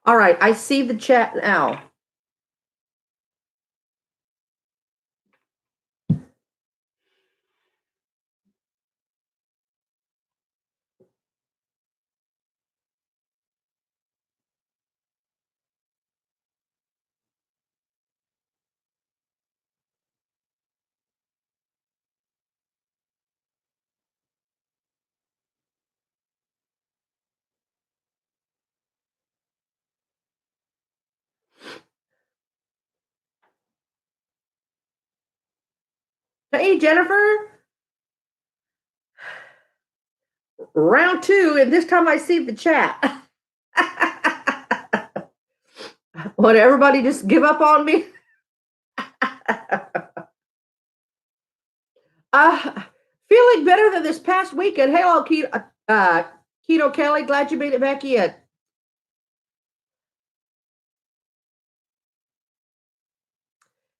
All right, I see the chat now. Hey, Jennifer, round two, and this time I see the chat. Would everybody just give up on me? uh, Feeling better than this past weekend. Hello, Keto Kelly. Glad you made it back in.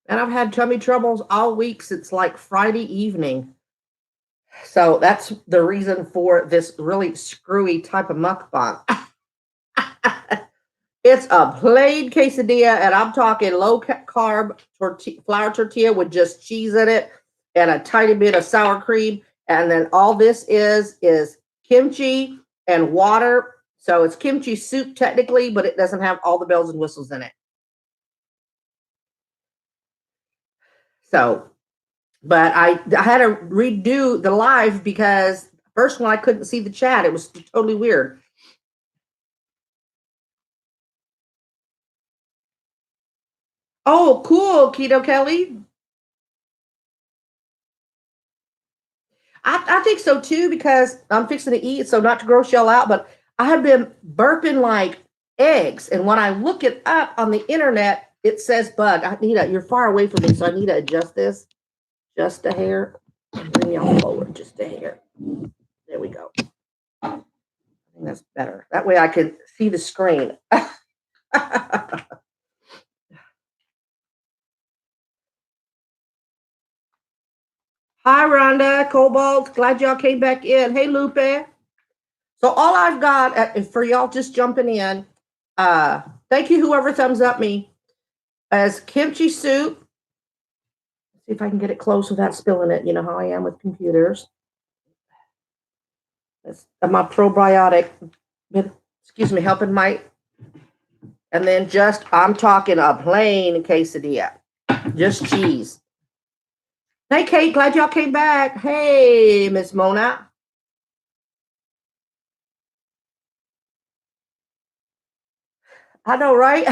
And I've had tummy troubles all week since like Friday evening. So that's the reason for this really screwy type of mukbang. It's a plain quesadilla, and I'm talking low carb flour tortilla with just cheese in it and a tiny bit of sour cream. And then all this is kimchi and water. So it's kimchi soup technically, but it doesn't have all the bells and whistles in it. So, but I had to redo the live because first one I couldn't see the chat. It was totally weird. Oh, cool, Keto Kelly. I think so too because I'm fixing to eat, so not to gross y'all out, but I have been burping like eggs. And when I look it up on the internet, it says bug. You're far away from me, so I need to adjust this just a hair. Bring y'all forward just a hair. There we go. I think that's better. That way I can see the screen. Hi, Rhonda, Cobalt. Glad y'all came back in. Hey, Lupe. So all I've got for y'all just jumping in, thank you whoever thumbs up me, as kimchi soup. Let's see if I can get it close without spilling it. You know how I am with computers. That's my probiotic, excuse me, helping my, and then just, I'm talking a plain quesadilla, just cheese. Hey, Kate, glad y'all came back. Hey, Miss Mona. I know, right?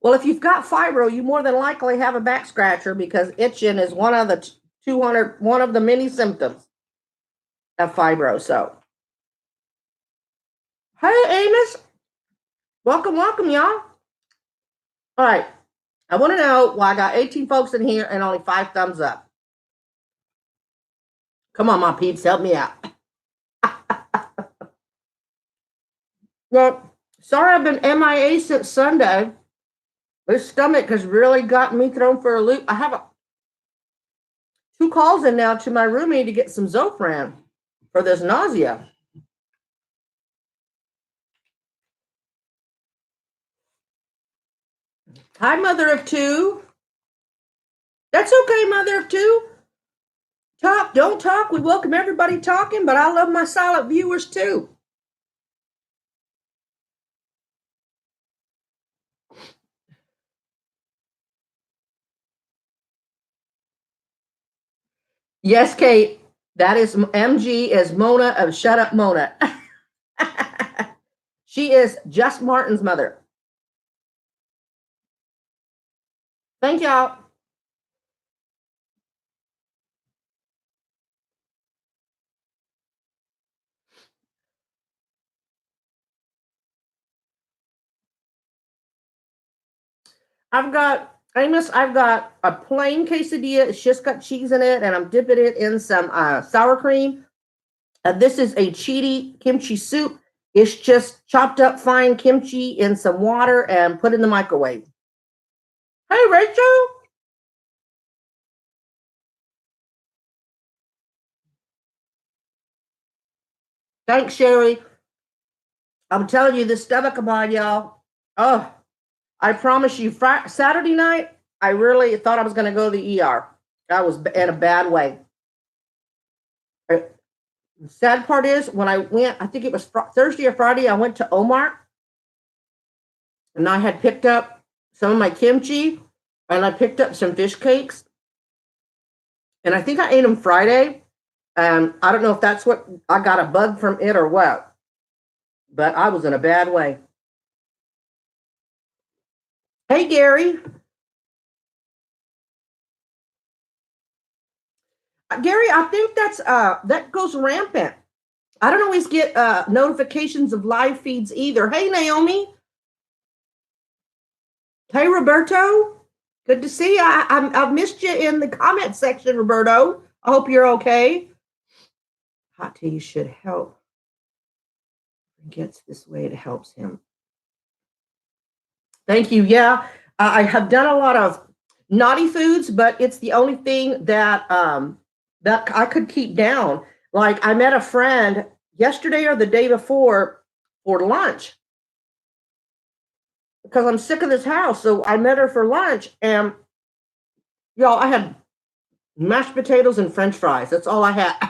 Well, if you've got fibro, you more than likely have a back scratcher because itching is one of the 200, one of the many symptoms of fibro. So, hey, Amos, welcome, welcome, y'all. All right, I want to know why I got 18 folks in here and only 5 thumbs up. Come on, my peeps, help me out. Well, sorry I've been MIA since Sunday. This stomach has really gotten me thrown for a loop. I have 2 calls in now to my roomie to get some Zofran for this nausea. Hi, mother of two. That's okay, mother of two. Talk, don't talk. We welcome everybody talking, but I love my silent viewers too. Yes, Kate. That is MG is Mona of Shut Up Mona. She is Just Martin's mother. Thank y'all. I've got Amos. I've got a plain quesadilla. It's just got cheese in it, and I'm dipping it in some sour cream. This is a cheaty kimchi soup. It's just chopped up fine kimchi in some water and put in the microwave. Hey, Rachel. Thanks, Sherry. I'm telling you, this stomach of mine, y'all. Oh, I promise you, Saturday night, I really thought I was going to go to the ER. I was in a bad way. The sad part is when I went, I think it was Thursday or Friday, I went to Omar and I had picked up some of my kimchi and I picked up some fish cakes. And I think I ate them Friday. I don't know if that's what I got a bug from it or what, but I was in a bad way. Hey, Gary. Gary, I think that goes rampant. I don't always get notifications of live feeds either. Hey, Naomi. Hey, Roberto. Good to see you. I've missed you in the comment section, Roberto. I hope you're okay. Hot tea should help. He gets this way, it helps him. Thank you. Yeah, I have done a lot of naughty foods, but it's the only thing that I could keep down. Like I met a friend yesterday or the day before for lunch because I'm sick of this house. So I met her for lunch, and y'all, I had mashed potatoes and French fries. That's all I had.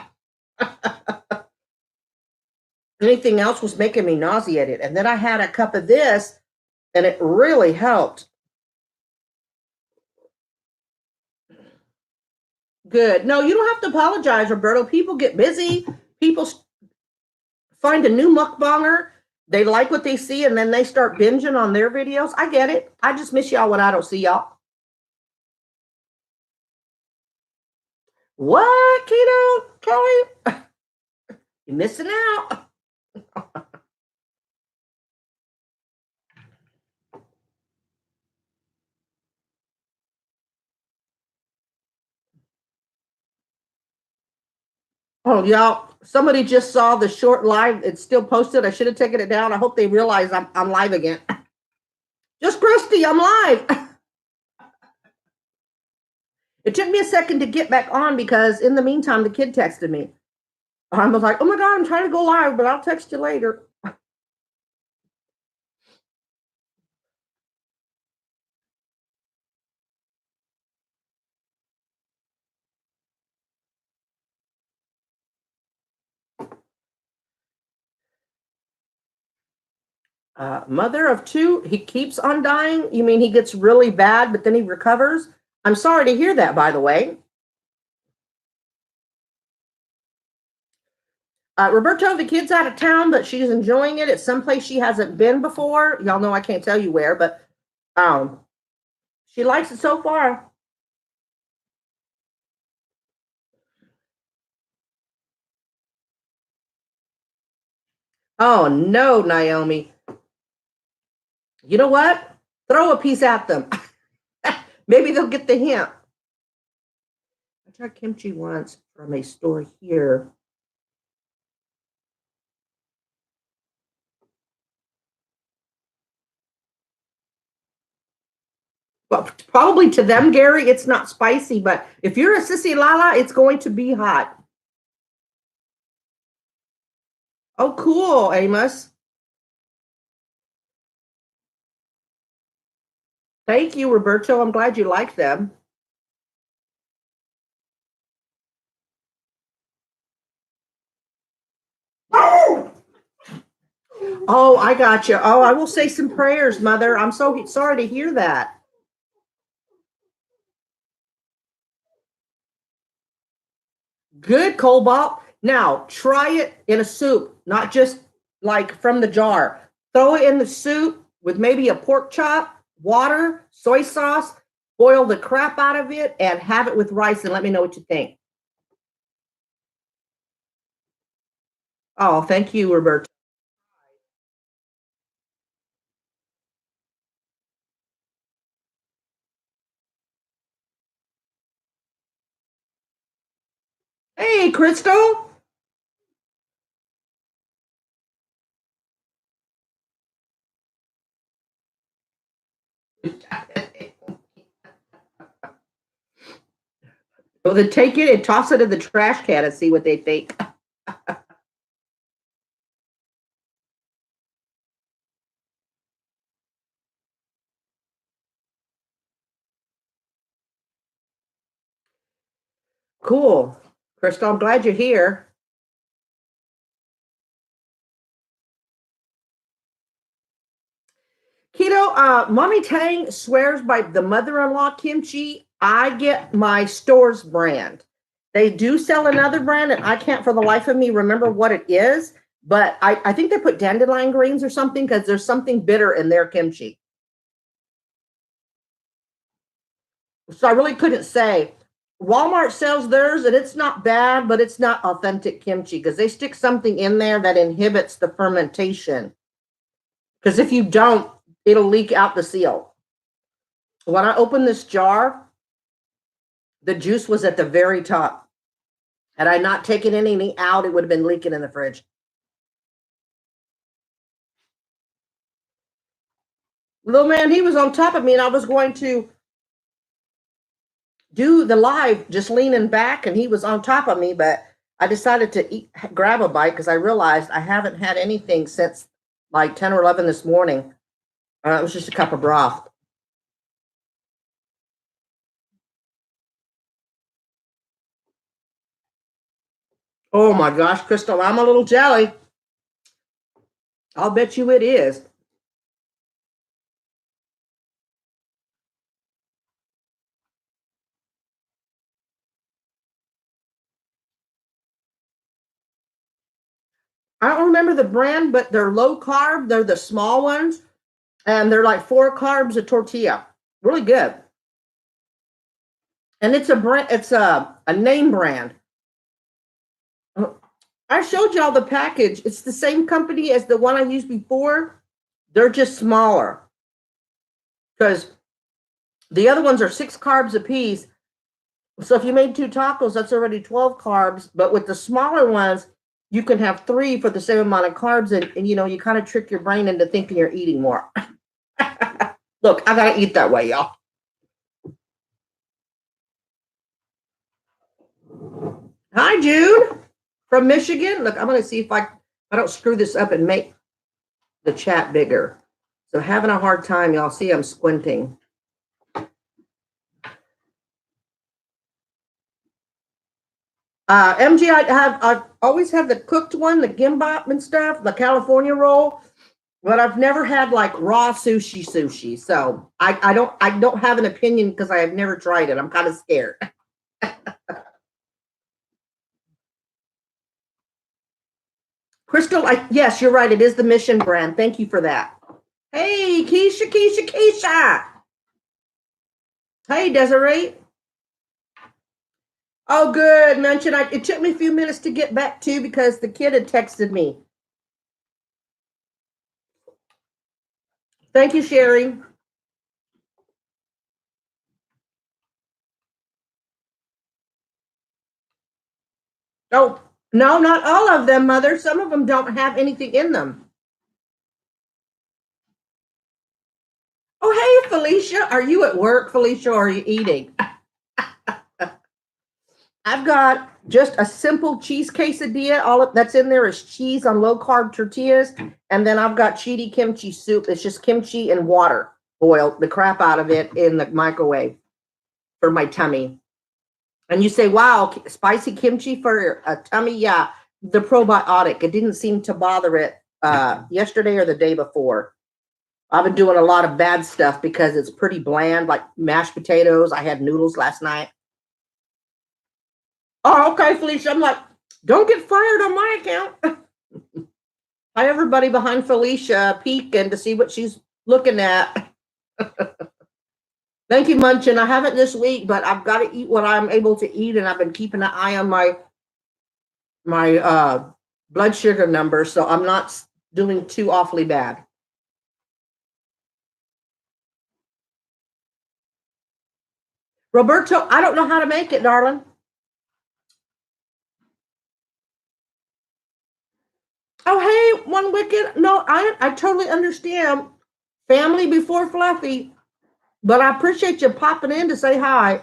Anything else was making me nauseated. And then I had a cup of this, and it really helped. Good. No, you don't have to apologize, Roberto. People get busy. People find a new mukbanger. They like what they see, and then they start binging on their videos. I get it. I just miss y'all when I don't see y'all. What, Keto? Kelly? You're missing out. Oh, y'all, somebody just saw the short live. It's still posted. I should have taken it down. I hope they realize I'm live again. Just Christy, I'm live. It took me a second to get back on because in the meantime, the kid texted me. I was like, oh my God, I'm trying to go live, but I'll text you later. Mother of two, he keeps on dying. You mean he gets really bad, but then he recovers? I'm sorry to hear that, by the way. Roberto, the kid's out of town, but she's enjoying it. It's someplace she hasn't been before. Y'all know I can't tell you where, but um, she likes it so far. Oh no, Naomi. You know what? Throw a piece at them. Maybe they'll get the hint. I tried kimchi once from a store here. Well, probably to them, Gary, it's not spicy, but if you're a sissy lala, it's going to be hot. Oh, cool, Amos. Thank you, Roberto. I'm glad you like them. Oh, I got you. Oh, I will say some prayers, Mother. I'm so sorry to hear that. Good, Cobalt. Now, try it in a soup, not just like from the jar. Throw it in the soup with maybe a pork chop, water, soy sauce, boil the crap out of it, and have it with rice and let me know what you think. Oh, thank you, Roberto. Hey, Crystal. Well, then take it and toss it in the trash can and see what they think. Cool. Crystal, I'm glad you're here. Keto, Mommy Tang swears by the mother-in-law kimchi. I get my store's brand. They do sell another brand, and I can't for the life of me remember what it is, but I think they put dandelion greens or something because there's something bitter in their kimchi. So I really couldn't say. Walmart sells theirs, and it's not bad, but it's not authentic kimchi because they stick something in there that inhibits the fermentation. Because if you don't, it'll leak out the seal. When I opened this jar, the juice was at the very top. Had I not taken any out, it would have been leaking in the fridge. Little man, he was on top of me, and I was going to do the live just leaning back, and he was on top of me, but I decided to grab a bite because I realized I haven't had anything since like 10 or 11 this morning. It was just a cup of broth. Oh my gosh, Crystal, I'm a little jelly. I'll bet you it is. I don't remember the brand, but they're low carb. They're the small ones, and they're like 4 carbs a tortilla. Really good. And it's a brand. It's a name brand. I showed y'all the package. It's the same company as the one I used before. They're just smaller because the other ones are 6 carbs a piece. So if you made 2 tacos, that's already 12 carbs. But with the smaller ones, you can have 3 for the same amount of carbs. And you know, you kind of trick your brain into thinking you're eating more. Look, I got to eat that way, y'all. Hi, Jude from Michigan. Look, I'm going to see if I don't screw this up and make the chat bigger. So having a hard time, y'all see I'm squinting. MG, I've always had the cooked one, the gimbap and stuff, the California roll, but I've never had like raw sushi. So I don't have an opinion because I have never tried it. I'm kind of scared. Crystal, yes, you're right. It is the Mission brand. Thank you for that. Hey, Keisha. Hey, Desiree. Oh, good. Mention it took me a few minutes to get back to because the kid had texted me. Thank you, Sherry. Oh, no, not all of them, Mother. Some of them don't have anything in them. Oh, hey, Felicia. Are you at work, Felicia, or are you eating? I've got just a simple cheese quesadilla. All that's in there is cheese on low carb tortillas. And then I've got chidi kimchi soup. It's just kimchi and water. Boiled the crap out of it in the microwave for my tummy. And you say, wow, spicy kimchi for a tummy? Yeah, the probiotic. It didn't seem to bother it yesterday or the day before. I've been doing a lot of bad stuff because it's pretty bland, like mashed potatoes. I had noodles last night. Oh, okay, Felicia. I'm like, don't get fired on my account. Hi, everybody behind Felicia peeking to see what she's looking at. Thank you, Munchin. I haven't this week, but I've got to eat what I'm able to eat, and I've been keeping an eye on my blood sugar number, so I'm not doing too awfully bad. Roberto, I don't know how to make it, darling. Oh, hey, one wicked. No, I totally understand. Family before fluffy, but I appreciate you popping in to say hi.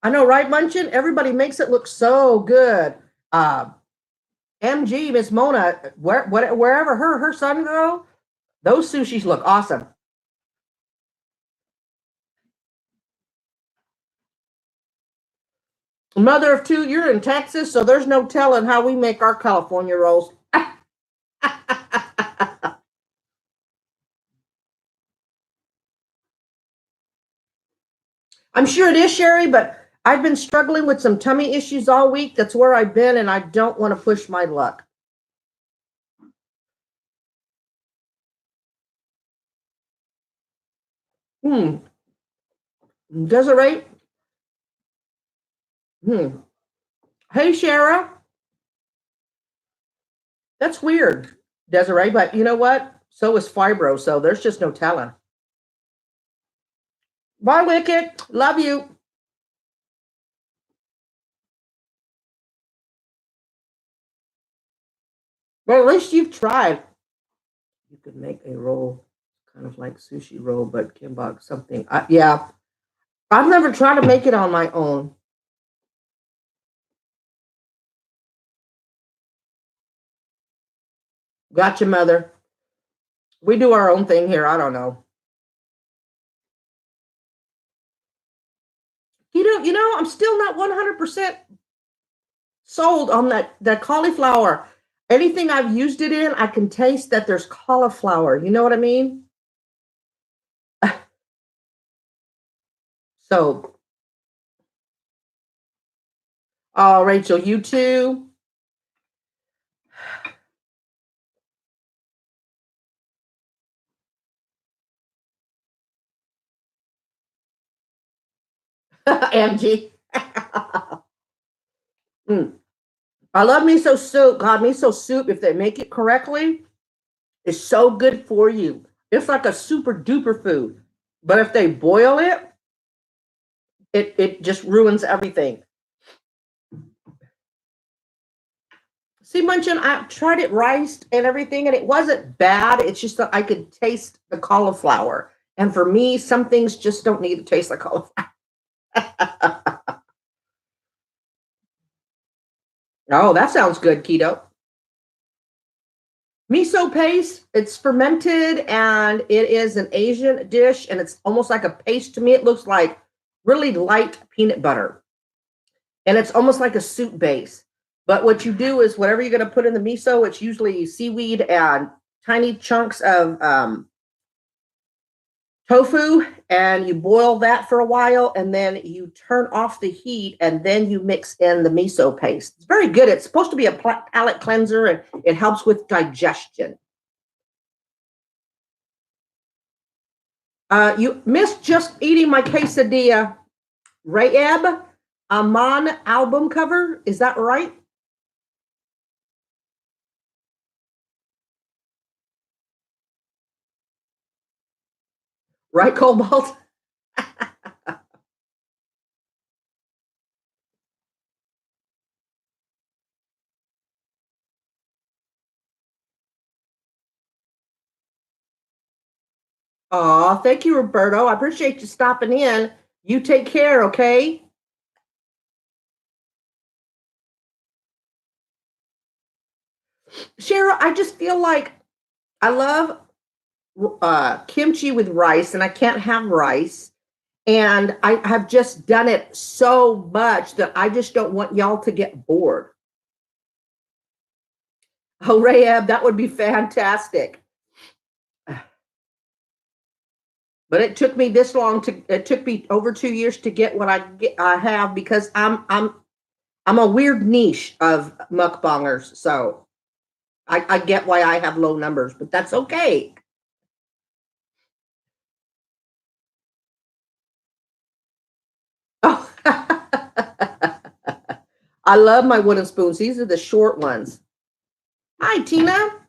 I know, right, Munchin? Everybody makes it look so good. Uh, MG, Miss Mona, wherever her son go, those sushis look awesome. Mother of two, you're in Texas, so there's no telling how we make our California rolls. I'm sure it is, Sherry, but I've been struggling with some tummy issues all week. That's where I've been, and I don't want to push my luck. Hmm. Desiree? Hmm. Hey, Shara. That's weird, Desiree, but you know what? So is fibro, so there's just no telling. Bye, Wicked. Love you. Well, at least you've tried. You could make a roll, kind of like sushi roll, but kimbap something. Yeah, I've never tried to make it on my own. Gotcha, mother. We do our own thing here. I don't know. I'm still not 100% sold on that cauliflower. Anything I've used it in, I can taste that there's cauliflower. You know what I mean? So, oh, Rachel, you too. Angie. Mm. I love miso soup. God, miso soup, if they make it correctly, is so good for you. It's like a super duper food. But if they boil it, it just ruins everything. See, Munchin, I tried it riced and everything, and it wasn't bad. It's just that I could taste the cauliflower. And for me, some things just don't need to taste like cauliflower. Oh, that sounds good, keto. Miso paste, it's fermented and it is an Asian dish and it's almost like a paste to me. It looks like really light peanut butter and it's almost like a soup base. But what you do is whatever you're going to put in the miso, it's usually seaweed and tiny chunks of tofu, and you boil that for a while and then you turn off the heat and then you mix in the miso paste. It's very good. It's supposed to be a palate cleanser and it helps with digestion. You missed just eating my quesadilla. Rayeb Aman album cover. Is that right? Right, Cobalt? Aw, thank you, Roberto. I appreciate you stopping in. You take care, okay? Shara, I just feel like I love kimchi with rice, and I can't have rice. And I have just done it so much that I just don't want y'all to get bored. Oh, Rayab, that would be fantastic. But it took me this long to. It took me over 2 years to get what I have because I'm a weird niche of mukbangers. So I get why I have low numbers, but that's okay. Oh, I love my wooden spoons. These are the short ones. Hi, Tina.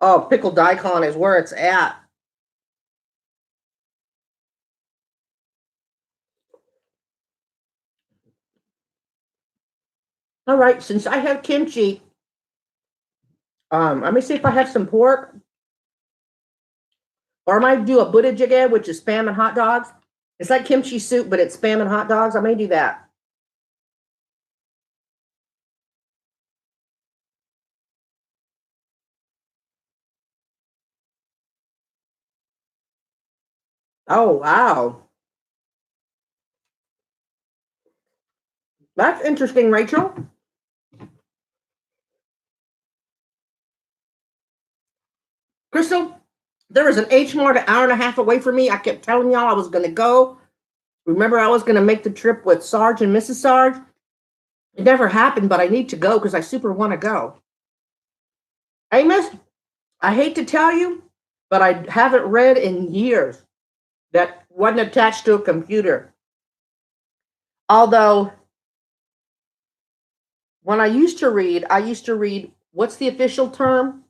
Oh, pickled daikon is where it's at. All right, since I have kimchi, let me see if I have some pork, or I might do a butter jjigae, which is spam and hot dogs. It's like kimchi soup, but it's spam and hot dogs. I may do that. Oh wow! That's interesting, Rachel. Crystal, there was an H Mart an hour and a half away from me. I kept telling y'all I was going to go. Remember, I was going to make the trip with Sarge and Mrs. Sarge. It never happened, but I need to go because I super want to go. Amos, I hate to tell you, but I haven't read in years that wasn't attached to a computer. Although, when I used to read, what's the official term?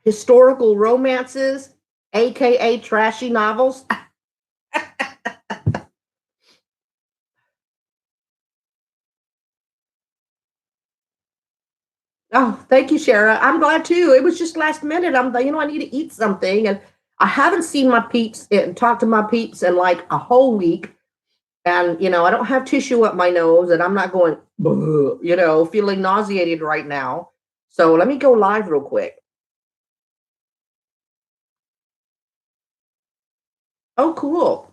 Historical romances, aka trashy novels. Oh, thank you, Shara. I'm glad too. It was just last minute. I need to eat something, and I haven't seen my peeps and talked to my peeps in like a whole week. And I don't have tissue up my nose, and I'm not going, feeling nauseated right now. So let me go live real quick. Oh, cool.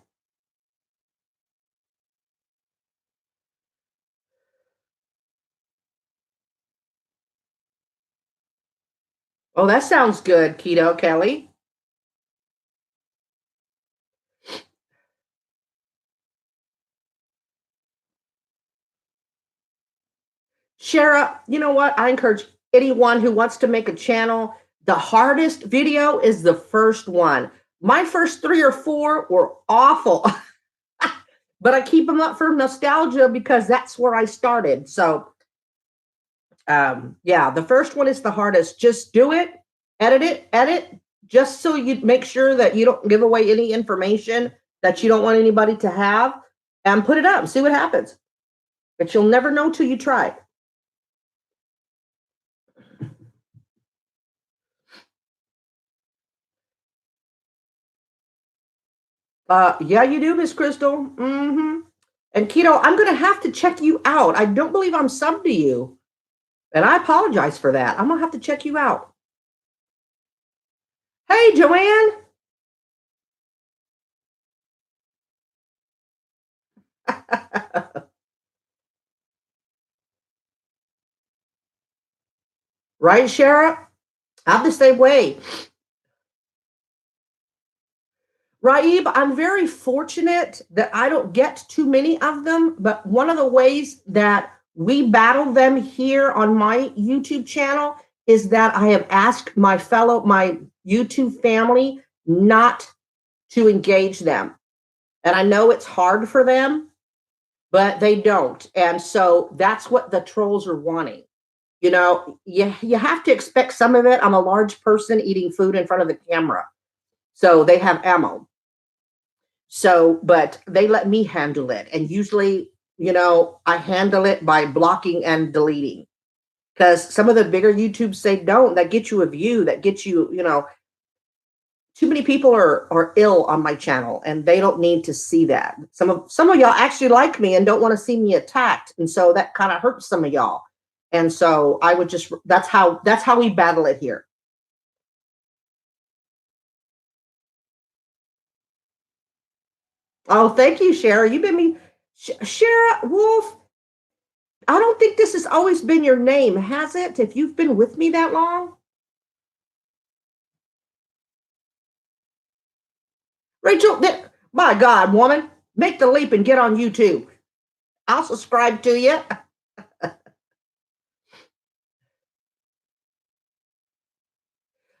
Oh, that sounds good, Keto Kelly. Shara, you know what? I encourage anyone who wants to make a channel. The hardest video is the first one. My first three or four were awful, but I keep them up for nostalgia because that's where I started. So, yeah, the first one is the hardest. Just do it, edit, just so you make sure that you don't give away any information that you don't want anybody to have, and put it up. See what happens. But you'll never know till you try. Yeah, you do, Miss Crystal. And Keto, I'm going to have to check you out. I don't believe I'm subbed to you, and I apologize for that. I'm going to have to check you out. Hey, Joanne. Right, Shara? I'm the same way. Raib, I'm very fortunate that I don't get too many of them, but one of the ways that we battle them here on my YouTube channel is that I have asked my YouTube family not to engage them. And I know it's hard for them, but they don't. And so that's what the trolls are wanting. You have to expect some of it. I'm a large person eating food in front of the camera. So they have ammo. So, but they let me handle it. And usually, I handle it by blocking and deleting. Because some of the bigger YouTubes say don't, that get you a view, that gets you, too many people are ill on my channel and they don't need to see that. Some of y'all actually like me and don't want to see me attacked. And so that kind of hurts some of y'all. And so I would just that's how we battle it here. Oh, thank you, Shara. You've been me Shara Wolf. I don't think this has always been your name, has it? If you've been with me that long? Rachel, my God, woman, make the leap and get on YouTube. I'll subscribe to you.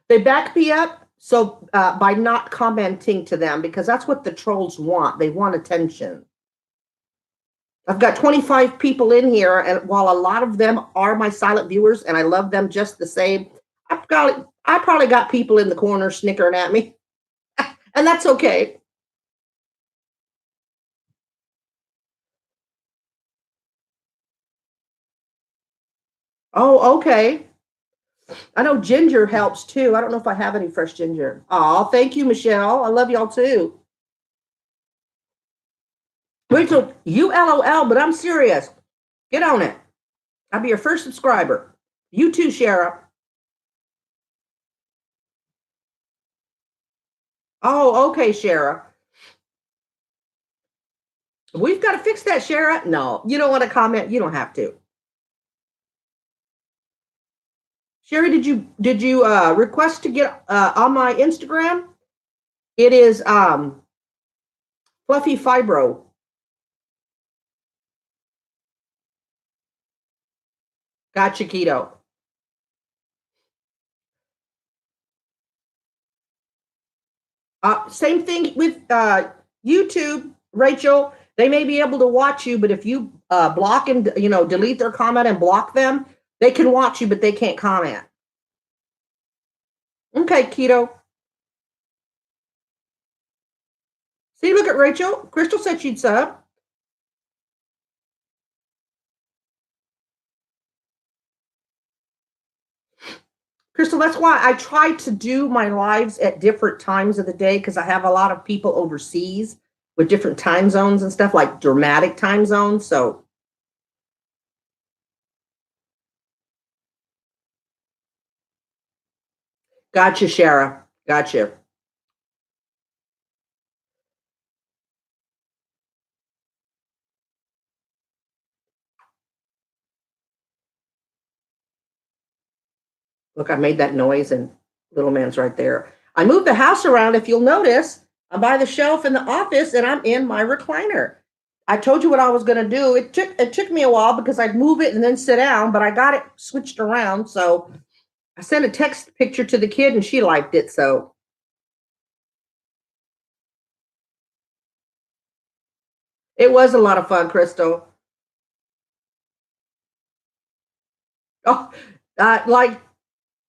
They back me up so by not commenting to them because that's what the trolls want. They want attention. I've got 25 people in here, and while a lot of them are my silent viewers, and I love them just the same, I probably got people in the corner snickering at me, and that's okay. Oh, okay. I know ginger helps too. I don't know if I have any fresh ginger. Oh, thank you, Michelle. I love y'all too. Rachel, you LOL, but I'm serious. Get on it. I'll be your first subscriber. You too, Shara. Oh, okay, Shara. We've got to fix that, Shara. No, you don't want to comment. You don't have to. Sherry, did you request to get on my Instagram? It is Fluffy Fibro. Gotcha, keto. Same thing with YouTube, Rachel. They may be able to watch you, but if you block and delete their comment and block them, they can watch you, but they can't comment. Okay, keto. See, look at Rachel. Crystal said she'd sub. Crystal, that's why I try to do my lives at different times of the day because I have a lot of people overseas with different time zones and stuff, like dramatic time zones. So, gotcha, Shara. Gotcha. Look, I made that noise and little man's right there. I moved the house around. If you'll notice, I'm by the shelf in the office and I'm in my recliner. I told you what I was going to do. It took me a while because I'd move it and then sit down, but I got it switched around. So I sent a text picture to the kid and she liked it. So it was a lot of fun, Crystal. Oh, like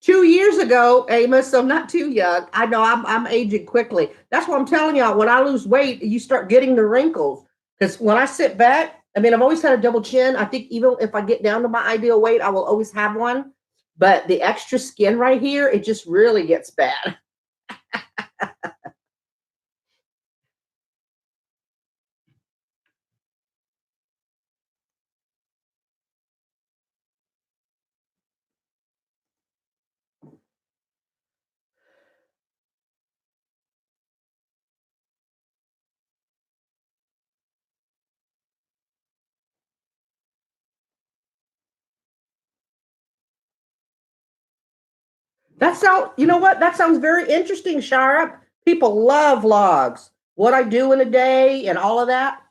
2 years ago, Amos, so not too young. I know I'm aging quickly. That's what I'm telling y'all. When I lose weight, you start getting the wrinkles. Because when I sit back, I mean, I've always had a double chin. I think even if I get down to my ideal weight, I will always have one. But the extra skin right here, it just really gets bad. You know what? That sounds very interesting, Shara. People love vlogs. What I do in a day and all of that.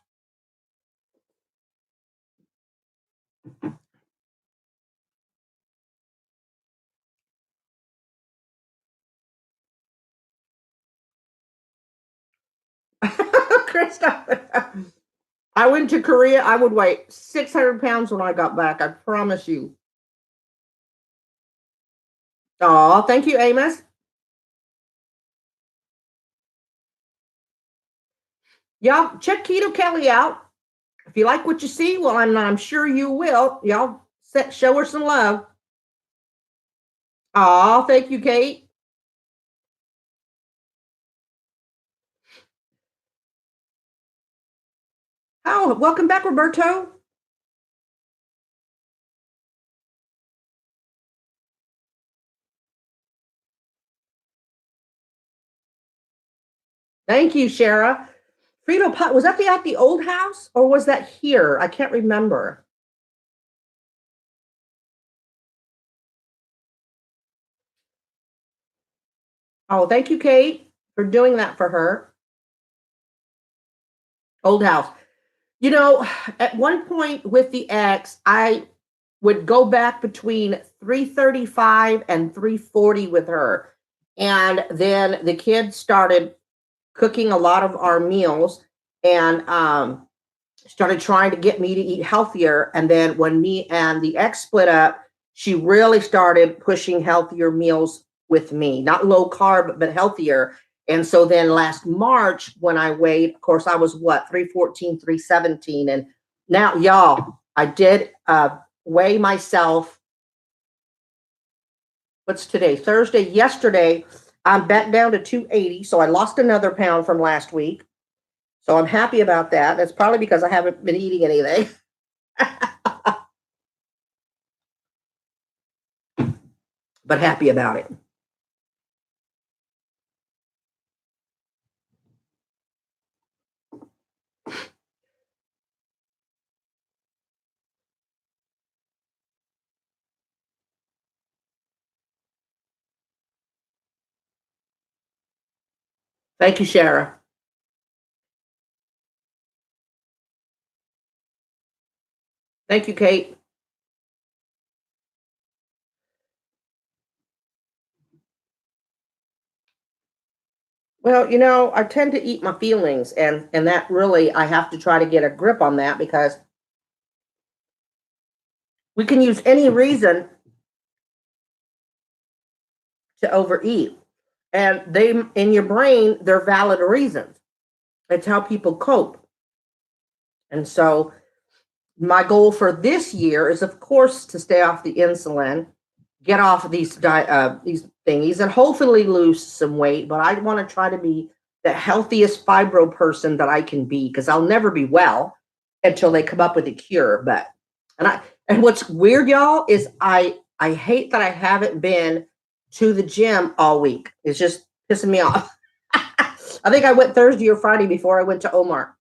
Christopher. I went to Korea. I would weigh 600 pounds when I got back. I promise you. Oh, thank you, Amos. Y'all check Keto Kelly out. If you like what you see, well, I'm sure you will. Y'all show her some love. Oh, thank you, Kate. Oh, welcome back, Roberto. Thank you, Shara. Frito pot, was that at the old house or was that here? I can't remember. Oh, thank you, Kate, for doing that for her. Old house. You know, at one point with the ex, I would go back between 335 and 340 with her. And then the kids started cooking a lot of our meals and started trying to get me to eat healthier. And then when me and the ex split up, she really started pushing healthier meals with me, not low carb, but healthier. And so then last March, when I weighed, of course, I was what, 314, 317. And now, y'all, I did weigh myself. What's today? Thursday. Yesterday, I'm back down to 280. So I lost another pound from last week. So I'm happy about that. That's probably because I haven't been eating anything. But happy about it. Thank you, Shara. Thank you, Kate. Well, I tend to eat my feelings, and that really I have to try to get a grip on that because we can use any reason to overeat. And they in your brain, they're valid reasons. It's how people cope. And so my goal for this year is, of course, to stay off the insulin, get off these thingies, and hopefully lose some weight. But I want to try to be the healthiest fibro person that I can be because I'll never be well until they come up with a cure. And what's weird, y'all, is I hate that I haven't been to the gym all week. It's just pissing me off. I think I went Thursday or Friday before I went to Omar.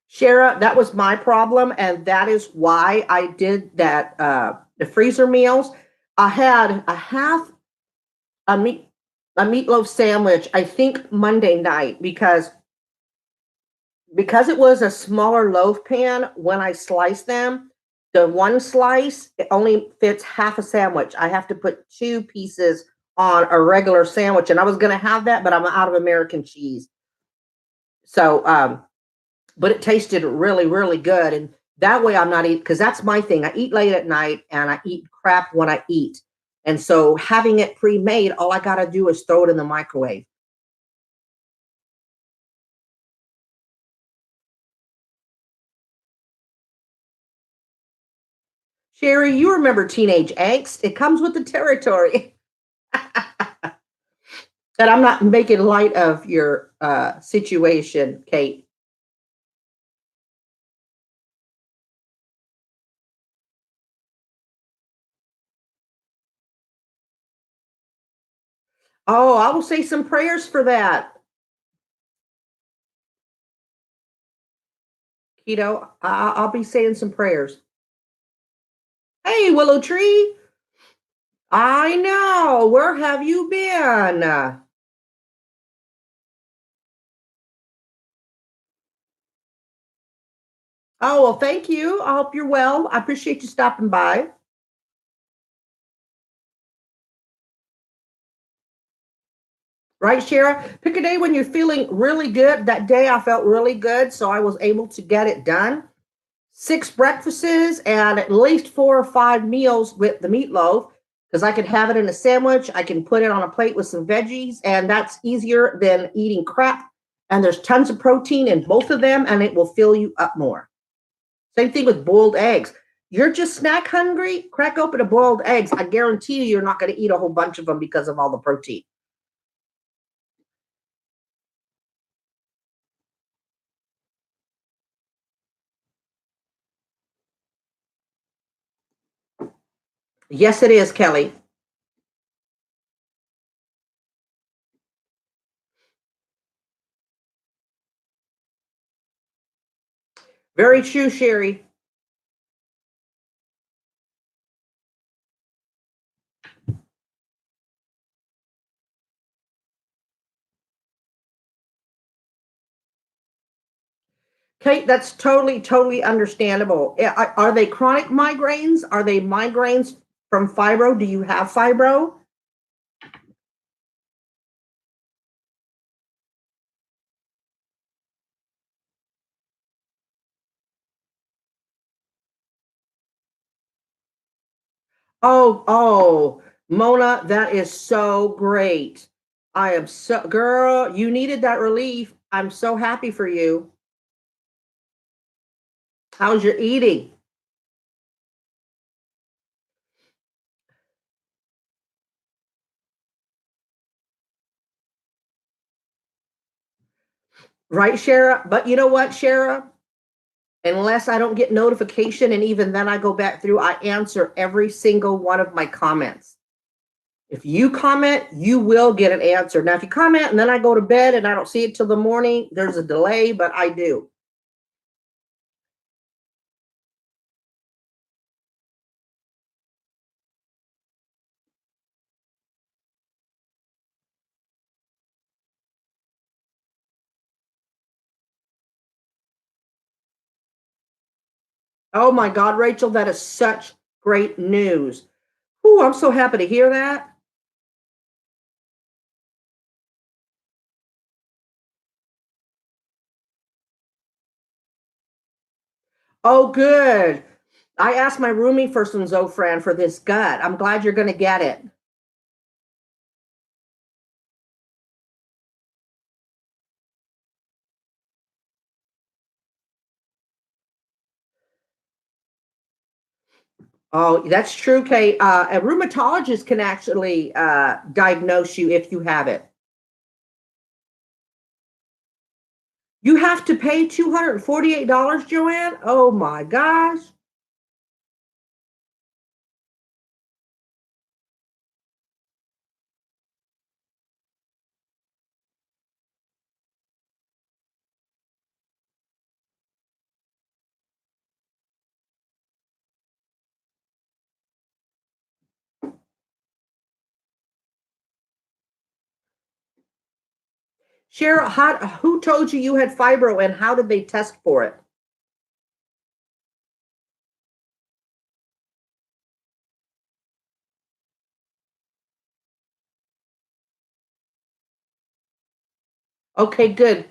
Shara, that was my problem, and that is why I did that. The freezer meals. I had a meat a meatloaf sandwich. I think Monday night because it was a smaller loaf pan. When I slice them, the one slice it only fits half a sandwich. I have to put two pieces on a regular sandwich, and I was going to have that, but I'm out of American cheese. So but it tasted really, really good. And that way I'm not eating because that's my thing. I eat late at night and I eat crap when I eat. And so having it pre-made, all I gotta do is throw it in the microwave. Sherry, you remember teenage angst. It comes with the territory. And I'm not making light of your situation, Kate. Oh, I will say some prayers for that. Keto, I'll be saying some prayers. Hey, Willow Tree. I know. Where have you been? Oh, well, thank you. I hope you're well. I appreciate you stopping by. Right, Shara? Pick a day when you're feeling really good. That day I felt really good, so I was able to get it done. Six breakfasts and at least four or five meals with the meatloaf because I could have it in a sandwich. I can put it on a plate with some veggies, and that's easier than eating crap. And there's tons of protein in both of them, and it will fill you up more. Same thing with boiled eggs. You're just snack hungry, crack open a boiled eggs. I guarantee you, you're not going to eat a whole bunch of them because of all the protein. Yes, it is, Kelly. Very true, Sherry. Kate, that's totally, totally understandable. Are they chronic migraines? Are they migraines from fibro? Do you have fibro? Oh, Mona, that is so great. I am so, girl, you needed that relief. I'm so happy for you. How's your eating? Right, Shara? But you know what, Shara? Unless I don't get notification, and even then I go back through, I answer every single one of my comments. If you comment, you will get an answer. Now, if you comment and then I go to bed and I don't see it till the morning, there's a delay, but I do. Oh my God, Rachel, that is such great news. Ooh, I'm so happy to hear that. Oh, good. I asked my roomie for some Zofran for this gut. I'm glad you're going to get it. Oh, that's true, Kate. A rheumatologist can actually diagnose you if you have it. You have to pay $248, Joanne? Oh my gosh. Cheryl, who told you you had fibro and how did they test for it? Okay, good.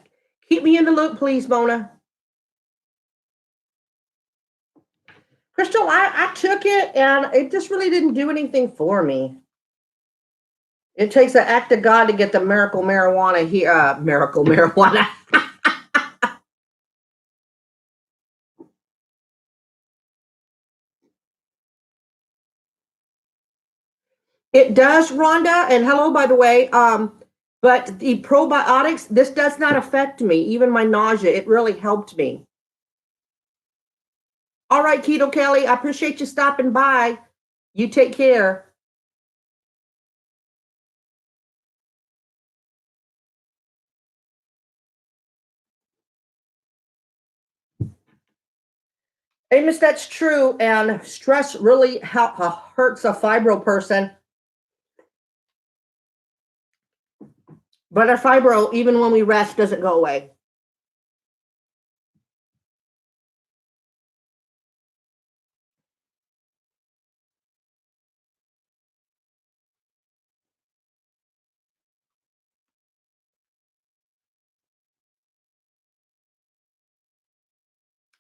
Keep me in the loop, please, Mona. Crystal, I took it and it just really didn't do anything for me. It takes an act of God to get the miracle marijuana here. Miracle marijuana. It does, Rhonda. And hello, by the way. But the probiotics, this does not affect me. Even my nausea, it really helped me. All right, Keto Kelly, I appreciate you stopping by. You take care. Amos, that's true. And stress really hurts a fibro person. But our fibro, even when we rest, doesn't go away.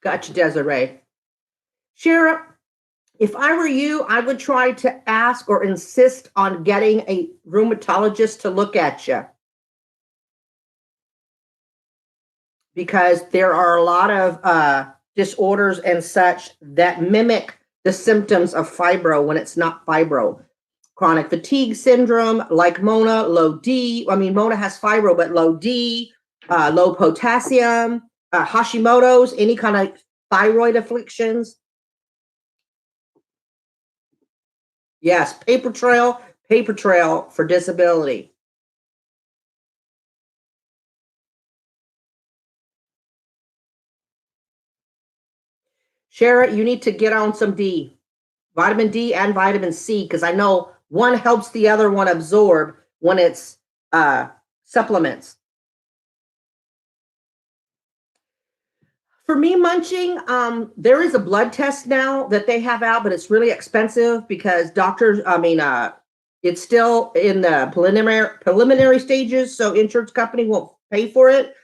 Gotcha, Desiree. Shara, if I were you, I would try to ask or insist on getting a rheumatologist to look at you because there are a lot of disorders and such that mimic the symptoms of fibro when it's not fibro. Chronic fatigue syndrome, like Mona, low D. I mean, Mona has fibro, but low D, low potassium, Hashimoto's, any kind of thyroid afflictions. Yes, paper trail for disability. Shara, you need to get on some D, vitamin D and vitamin C, because I know one helps the other one absorb when it's supplements. For me, munching, there is a blood test now that they have out, but it's really expensive because doctors, it's still in the preliminary stages, so insurance company won't pay for it.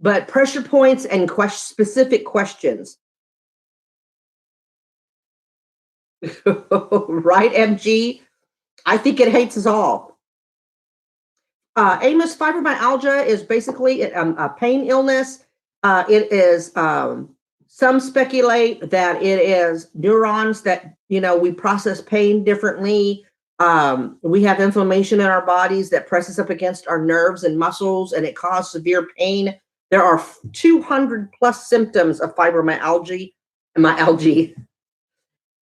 But pressure points and specific questions. Right, MG? I think it hates us all. Amos, fibromyalgia is basically a pain illness. It is, some speculate that it is neurons that, we process pain differently. We have inflammation in our bodies that presses up against our nerves and muscles, and it causes severe pain. There are 200 plus symptoms of fibromyalgia, myalgia,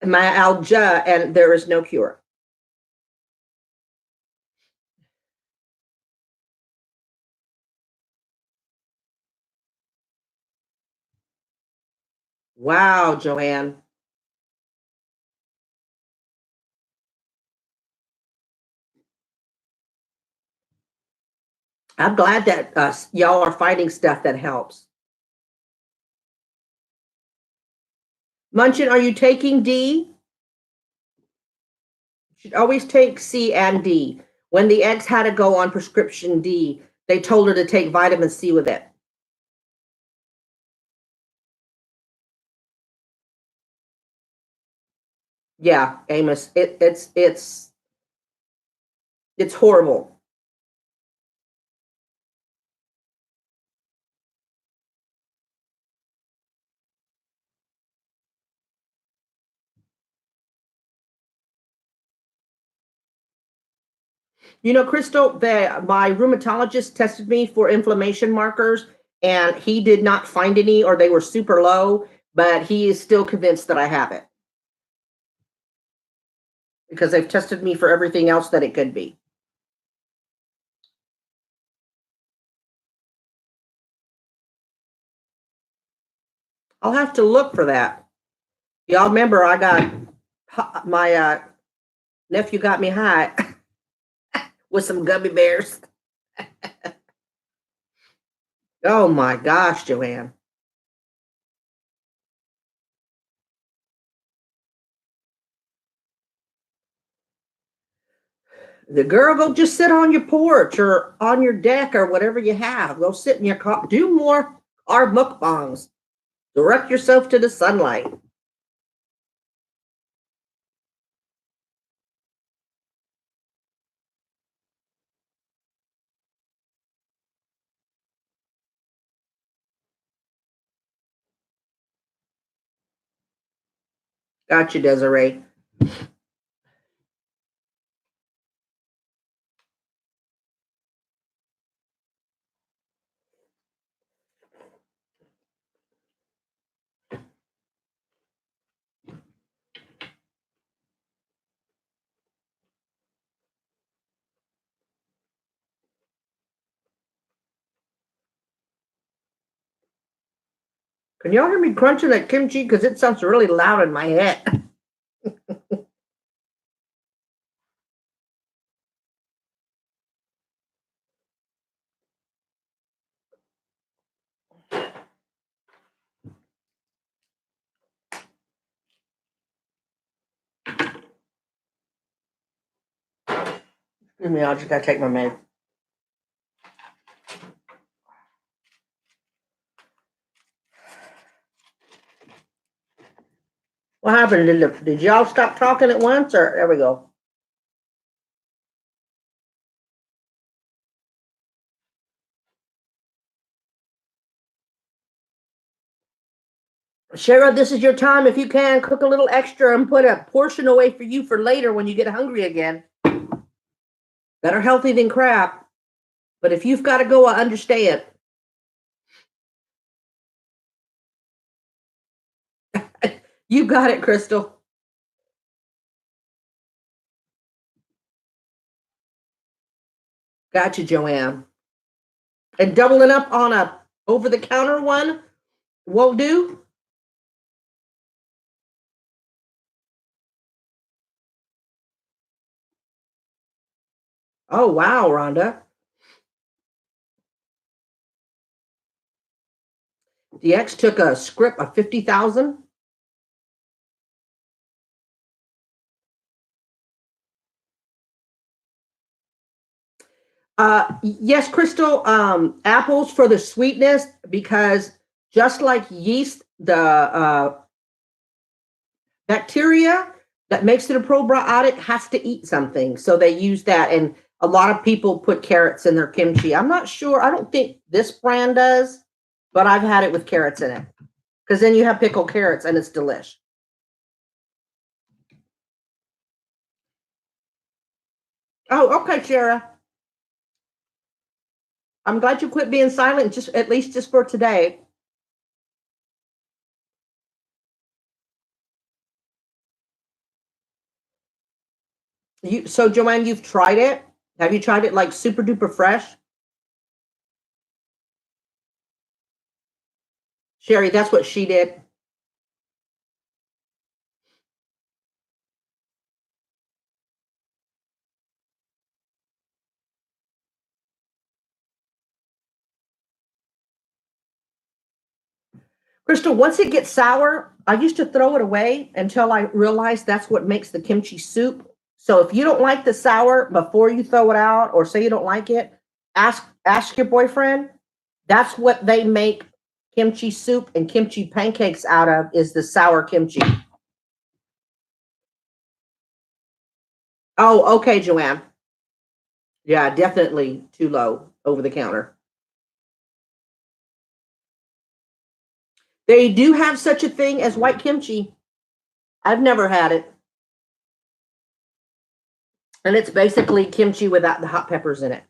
myalgia, and there is no cure. Wow, Joanne. I'm glad that y'all are finding stuff that helps. Munchin, are you taking D? You should always take C and D. When the ex had to go on prescription D, they told her to take vitamin C with it. Yeah, Amos, it's horrible. You know, Crystal, my rheumatologist tested me for inflammation markers, and he did not find any, or they were super low. But he is still convinced that I have it because they've tested me for everything else that it could be. I'll have to look for that. Y'all remember I got my nephew got me high with some gummy bears. Oh my gosh, Joanne. The girl, go just sit on your porch or on your deck or whatever you have. Go sit in your car. Do more carb mukbangs. Direct yourself to the sunlight. Gotcha, Desiree. Can y'all hear me crunching that kimchi? Because it sounds really loud in my head. Excuse me, I just gotta take my med. What happened? Did y'all stop talking at once? Or there we go. Shara, this is your time. If you can, cook a little extra and put a portion away for you for later when you get hungry again. Better healthy than crap. But if you've got to go, I understand. You got it, Crystal. Gotcha, Joanne. And doubling up on a over the counter one won't do. Oh wow, Rhonda. The ex took a script of 50,000. Yes, Crystal. Apples for the sweetness because just like yeast, the bacteria that makes it a probiotic has to eat something. So they use that. And a lot of people put carrots in their kimchi. I'm not sure. I don't think this brand does, but I've had it with carrots in it. Because then you have pickled carrots and it's delish. Oh, okay, Shara. I'm glad you quit being silent, just at least just for today. So Joanne, you've tried it? Have you tried it like super duper fresh? Sherry, that's what she did. Crystal, once it gets sour, I used to throw it away until I realized that's what makes the kimchi soup. So if you don't like the sour before you throw it out, or say you don't like it, ask your boyfriend. That's what they make kimchi soup and kimchi pancakes out of, is the sour kimchi. Oh, okay, Joanne. Yeah, definitely too low over the counter. They do have such a thing as white kimchi. I've never had it. And it's basically kimchi without the hot peppers in it.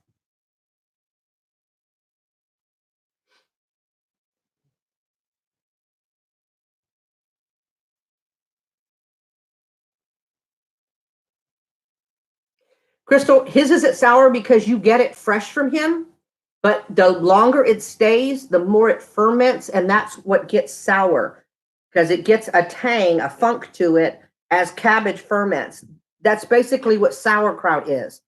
Crystal, his isn't sour because you get it fresh from him, but the longer it stays, the more it ferments, and that's what gets sour because it gets a tang, a funk to it as cabbage ferments. That's basically what sauerkraut is,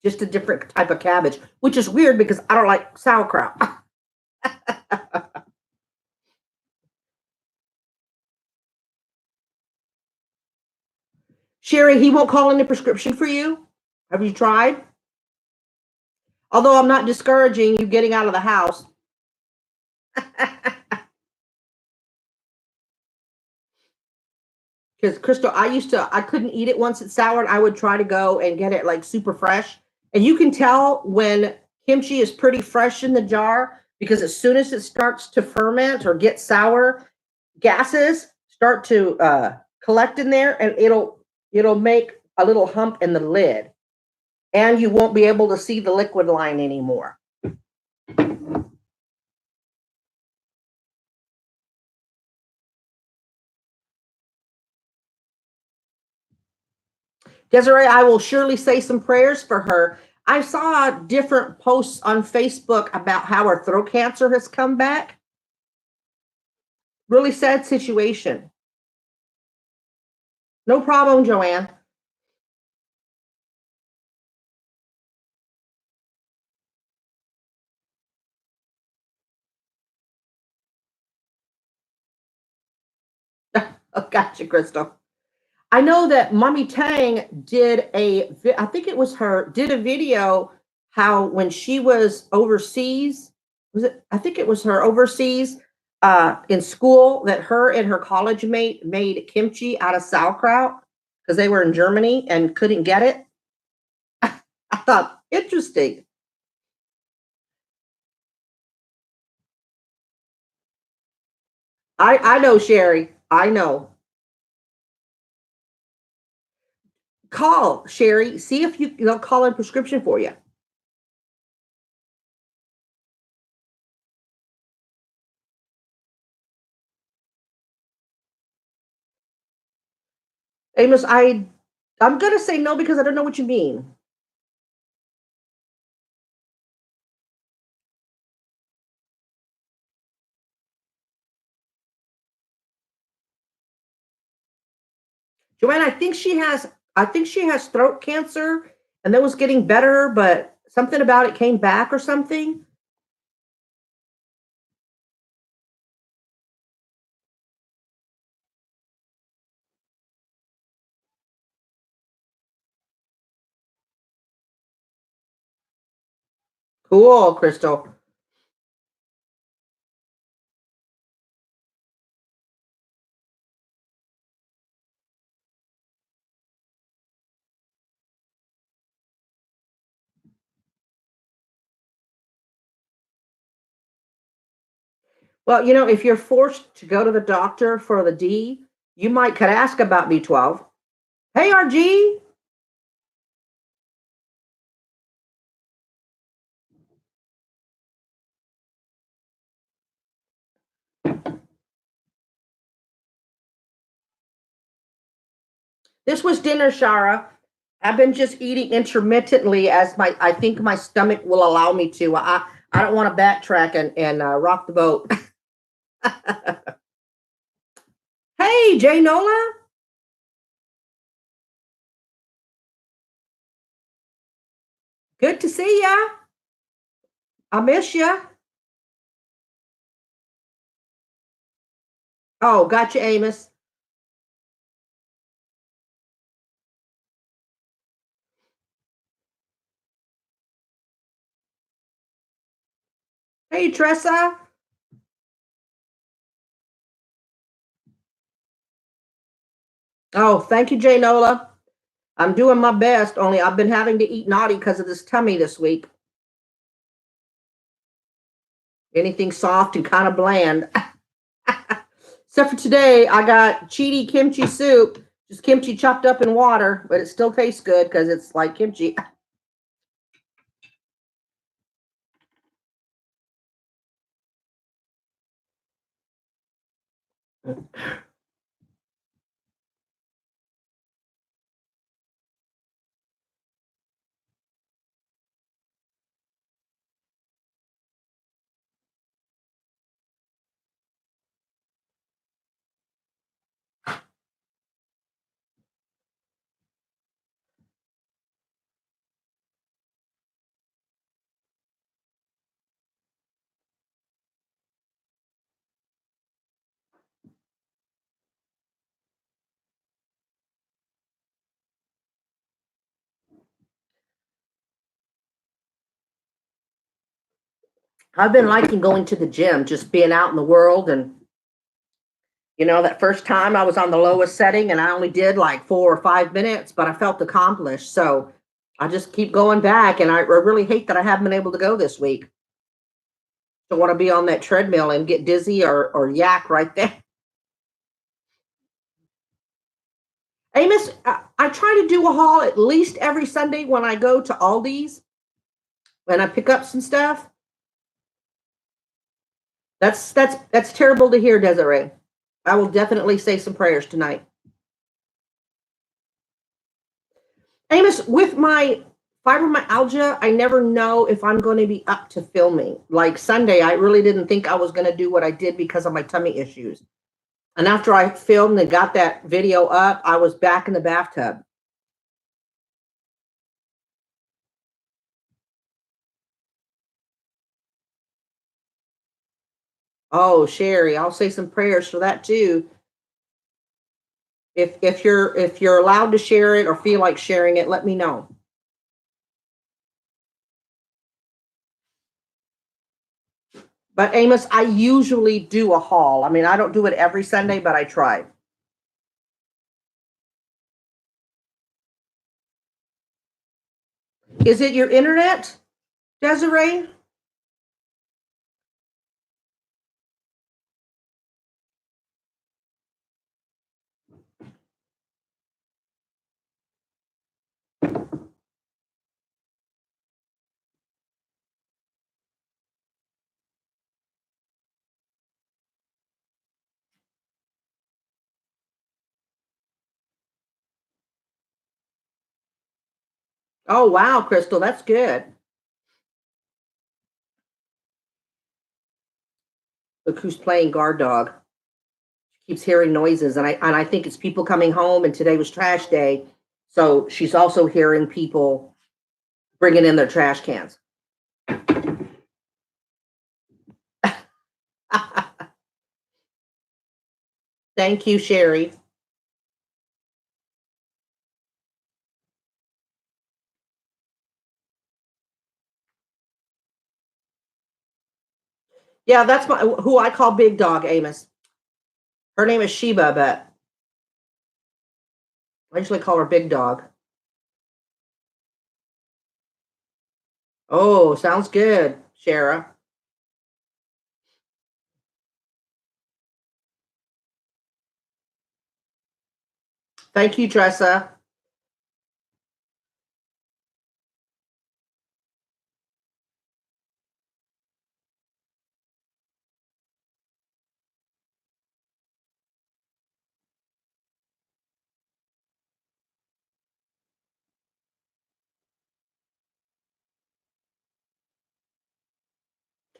just a different type of cabbage, which is weird because I don't like sauerkraut. Sherry, he won't call in a prescription for you. Have you tried? Although I'm not discouraging you getting out of the house. Because Crystal, I couldn't eat it once it's sour. I would try to go and get it like super fresh. And you can tell when kimchi is pretty fresh in the jar because as soon as it starts to ferment or get sour, gases start to collect in there, and it'll make a little hump in the lid, and you won't be able to see the liquid line anymore. Desiree, I will surely say some prayers for her. I saw different posts on Facebook about how her throat cancer has come back. Really sad situation. No problem, Joanne. Oh, gotcha, Crystal. I know that Mommy Tang I think it was her, did a video how when she was overseas, I think it was her overseas in school, that her and her college mate made kimchi out of sauerkraut because they were in Germany and couldn't get it. I thought, interesting. I know, Sherry. I know. Call Sherry. See if they'll call in prescription for you. Amos, I'm gonna say no because I don't know what you mean. Joanne, I think she has throat cancer and that was getting better, but something about it came back or something. Cool, Crystal. Well, if you're forced to go to the doctor for the D, you might could ask about B12. Hey, RG, this was dinner, Shara. I've been just eating intermittently as I think my stomach will allow me to. I don't want to backtrack and rock the boat. Hey, Jay Nola, good to see ya. I miss ya. Oh, gotcha, Amos. Hey, Tressa. Oh, thank you, Jay Nola. I'm doing my best, only I've been having to eat naughty because of this tummy this week. Anything soft and kind of bland. Except for today, I got cheaty kimchi soup, just kimchi chopped up in water, but it still tastes good because it's like kimchi. I've been liking going to the gym, just being out in the world. And, that first time I was on the lowest setting and I only did like 4 or 5 minutes, but I felt accomplished. So I just keep going back. And I really hate that I haven't been able to go this week. Don't want to be on that treadmill and get dizzy or yak right there. Amos, I try to do a haul at least every Sunday when I go to Aldi's and I pick up some stuff. That's terrible to hear, Desiree. I will definitely say some prayers tonight. Amos, with my fibromyalgia, I never know if I'm going to be up to filming. Like Sunday, I really didn't think I was going to do what I did because of my tummy issues. And after I filmed and got that video up, I was back in the bathtub. Oh, Sherry, I'll say some prayers for that too. If you're allowed to share it or feel like sharing it, let me know. But Amos, I usually do a haul. I mean, I don't do it every Sunday, but I try. Is it your internet, Desiree? Oh wow, Crystal, that's good. Look who's playing guard dog. She keeps hearing noises, and I think it's people coming home. And today was trash day, so she's also hearing people bringing in their trash cans. Thank you, Sherry. Yeah, that's who I call Big Dog, Amos. Her name is Sheba, but I usually call her Big Dog. Oh, sounds good, Shara. Thank you, Tressa.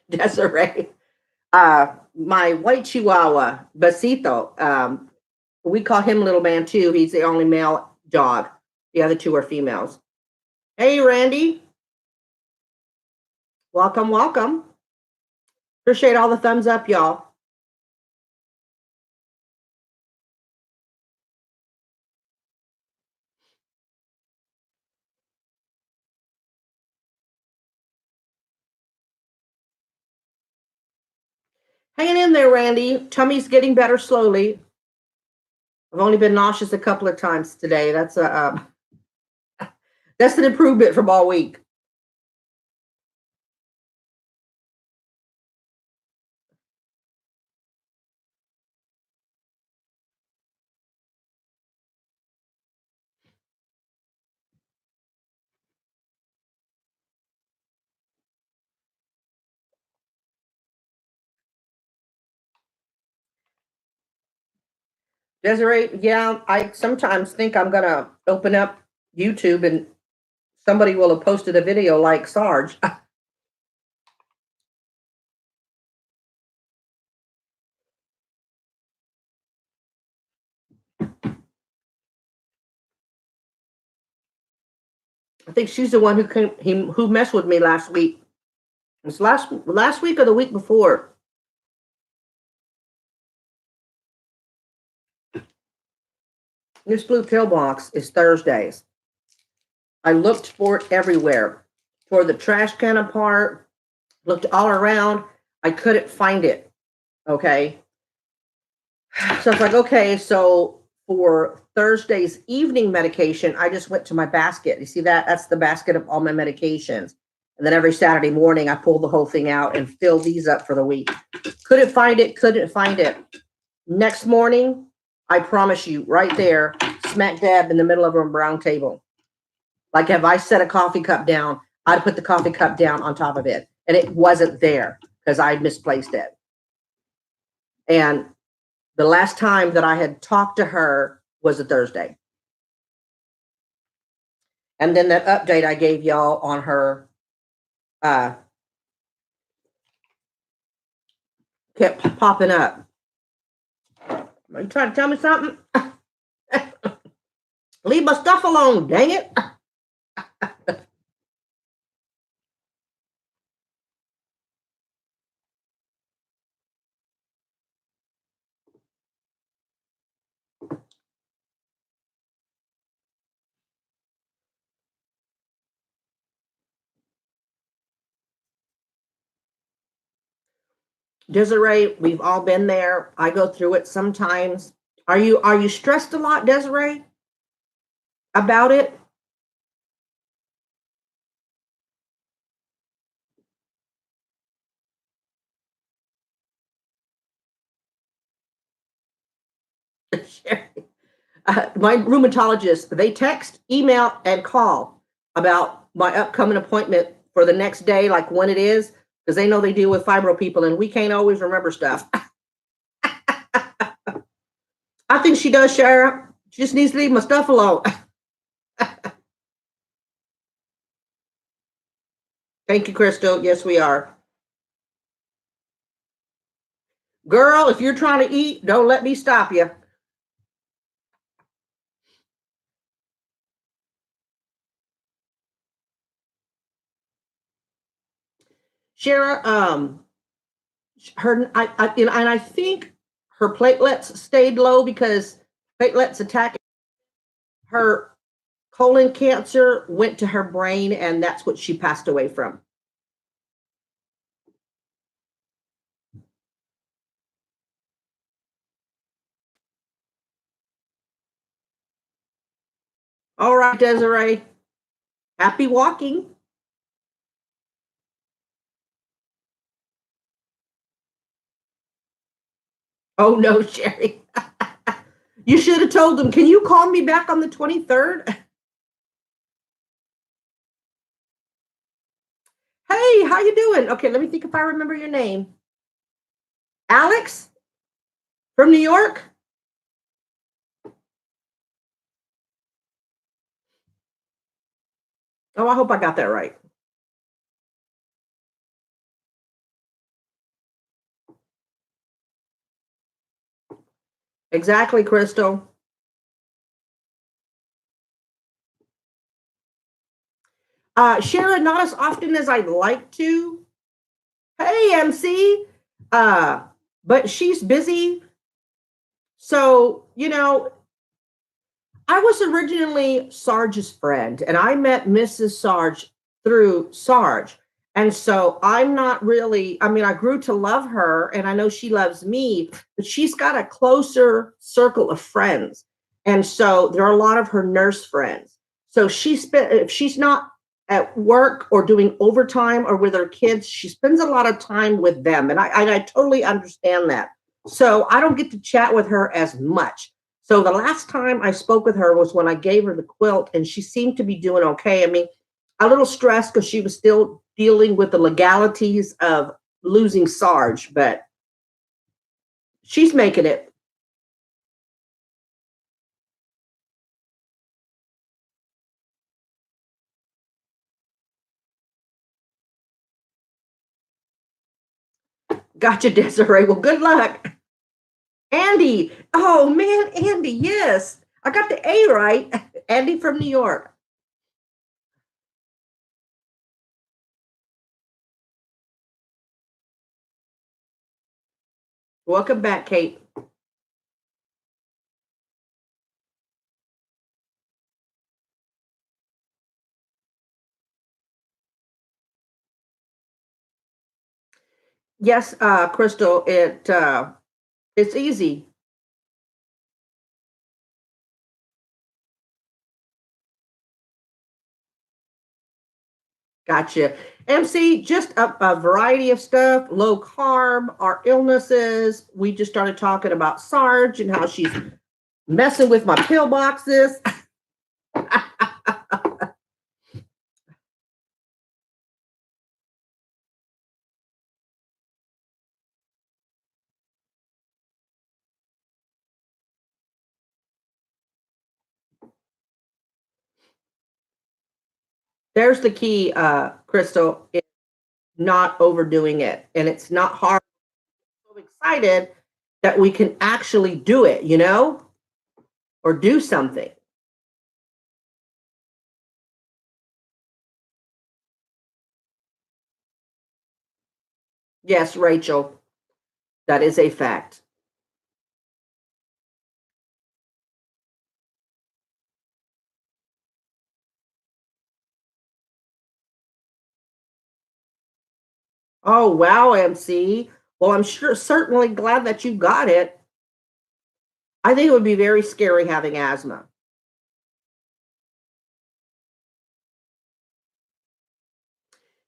Desiree. My white Chihuahua, Besito. We call him Little Man too. He's the only male dog. The other two are females. Hey, Randy. Welcome, welcome. Appreciate all the thumbs up, y'all. Hanging in there, Randy. Tummy's getting better slowly. I've only been nauseous a couple of times today. That's an improvement from all week. Desiree, yeah, I sometimes think I'm gonna open up YouTube and somebody will have posted a video like Sarge. I think she's the one who messed with me last week. It was last week or the week before. This blue pill box is Thursdays. I looked for it everywhere. For the trash can apart, looked all around. I couldn't find it. Okay. So it's like, okay, so for Thursday's evening medication, I just went to my basket. You see that? That's the basket of all my medications. And then every Saturday morning, I pull the whole thing out and fill these up for the week. Couldn't find it. Next morning, I promise you, right there, smack dab in the middle of a brown table. Like if I set a coffee cup down, I'd put the coffee cup down on top of it. And it wasn't there because I'd misplaced it. And the last time that I had talked to her was a Thursday. And then that update I gave y'all on her kept popping up. Are you trying to tell me something? Leave my stuff alone, dang it. Desiree, we've all been there. I go through it sometimes. Are you stressed a lot, Desiree, about it? My rheumatologist, they text, email, and call about my upcoming appointment for the next day, like when it is, because they know they deal with fibro people and we can't always remember stuff. I think she does, Shara. She just needs to leave my stuff alone. Thank you, Crystal. Yes, we are. Girl, if you're trying to eat, don't let me stop you. Shara, and I think her platelets stayed low because platelets attack her colon cancer went to her brain, and that's what she passed away from. All right, Desiree. Happy walking. Oh no, Sherry. You should have told them, can you call me back on the 23rd? Hey, how you doing? Okay, let me think if I remember your name. Alex from New York? Oh, I hope I got that right. Exactly, Crystal. Sharon, not as often as I'd like to. Hey, MC. Uh, but she's busy. So, I was originally Sarge's friend, and I met Mrs. Sarge through Sarge. And so I'm not really, I mean, I grew to love her and I know she loves me, but she's got a closer circle of friends. And so there are a lot of her nurse friends. So she spent, if she's not at work or doing overtime or with her kids, she spends a lot of time with them. And I totally understand that. So I don't get to chat with her as much. So the last time I spoke with her was when I gave her the quilt and she seemed to be doing okay. I mean, a little stressed because she was still dealing with the legalities of losing Sarge, but she's making it. Gotcha, Desiree. Well, good luck. Andy. Oh, man, Andy. Yes. I got the A right. Andy from New York. Welcome back, Kate. Yes, Crystal, it's easy. Gotcha. MC, just a variety of stuff, low carb, our illnesses. We just started talking about Sarge and how she's messing with my pill boxes. There's the key, Crystal, is not overdoing it. And it's not hard. I'm so excited that we can actually do it, or do something. Yes, Rachel, that is a fact. Oh, wow, MC. Well, I'm sure, certainly glad that you got it. I think it would be very scary having asthma.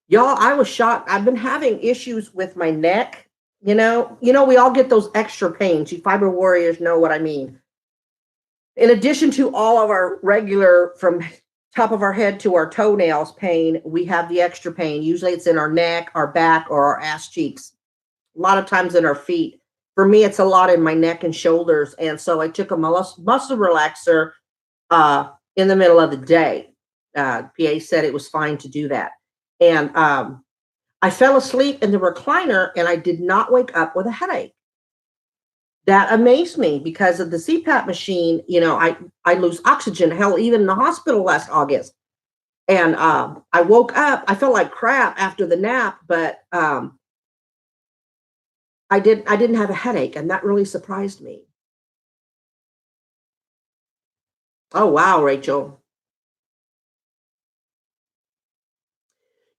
Y'all, I was shocked. I've been having issues with my neck. We all get those extra pains. You fiber warriors know what I mean. In addition to all of our regular from top of our head to our toenails pain, we have the extra pain. Usually it's in our neck, our back, or our ass cheeks. A lot of times in our feet. For me, it's a lot in my neck and shoulders. And so I took a muscle relaxer in the middle of the day. PA said it was fine to do that. And I fell asleep in the recliner and I did not wake up with a headache. That amazed me because of the CPAP machine. I lose oxygen. Hell, even in the hospital last August, and I woke up. I felt like crap after the nap, but I didn't have a headache, and that really surprised me. Oh wow, Rachel.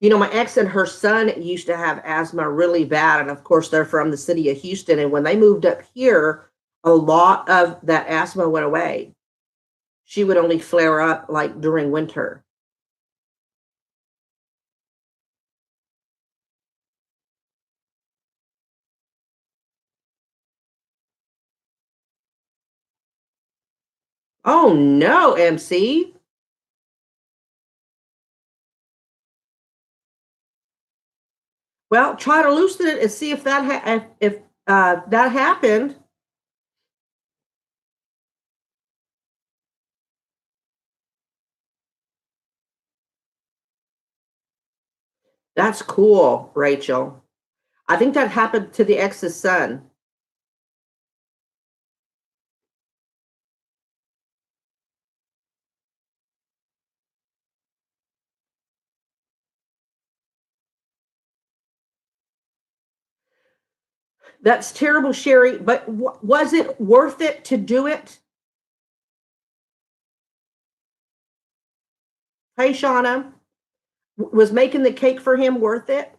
My ex and her son used to have asthma really bad, and of course they're from the city of Houston. And when they moved up here, a lot of that asthma went away. She would only flare up like during winter. Oh no, MC. Well, try to loosen it and see if if that happened. That's cool, Rachel. I think that happened to the ex's son. That's terrible, Sherry. But was it worth it to do it? Hey, Shauna. Was making the cake for him worth it?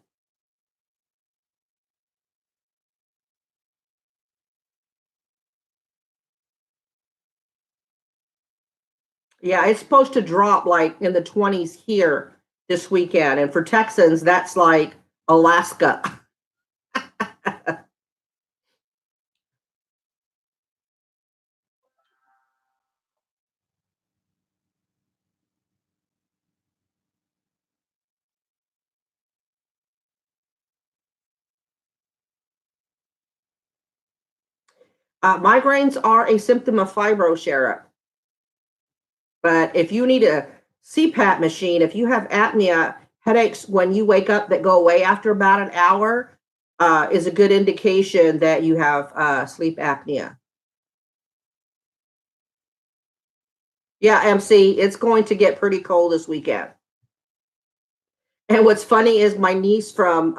Yeah, it's supposed to drop like in the 20s here this weekend. And for Texans, that's like Alaska. Migraines are a symptom of fibro, but if you need a CPAP machine, if you have apnea, headaches when you wake up that go away after about an hour is a good indication that you have sleep apnea. Yeah, MC, it's going to get pretty cold this weekend. And what's funny is my niece from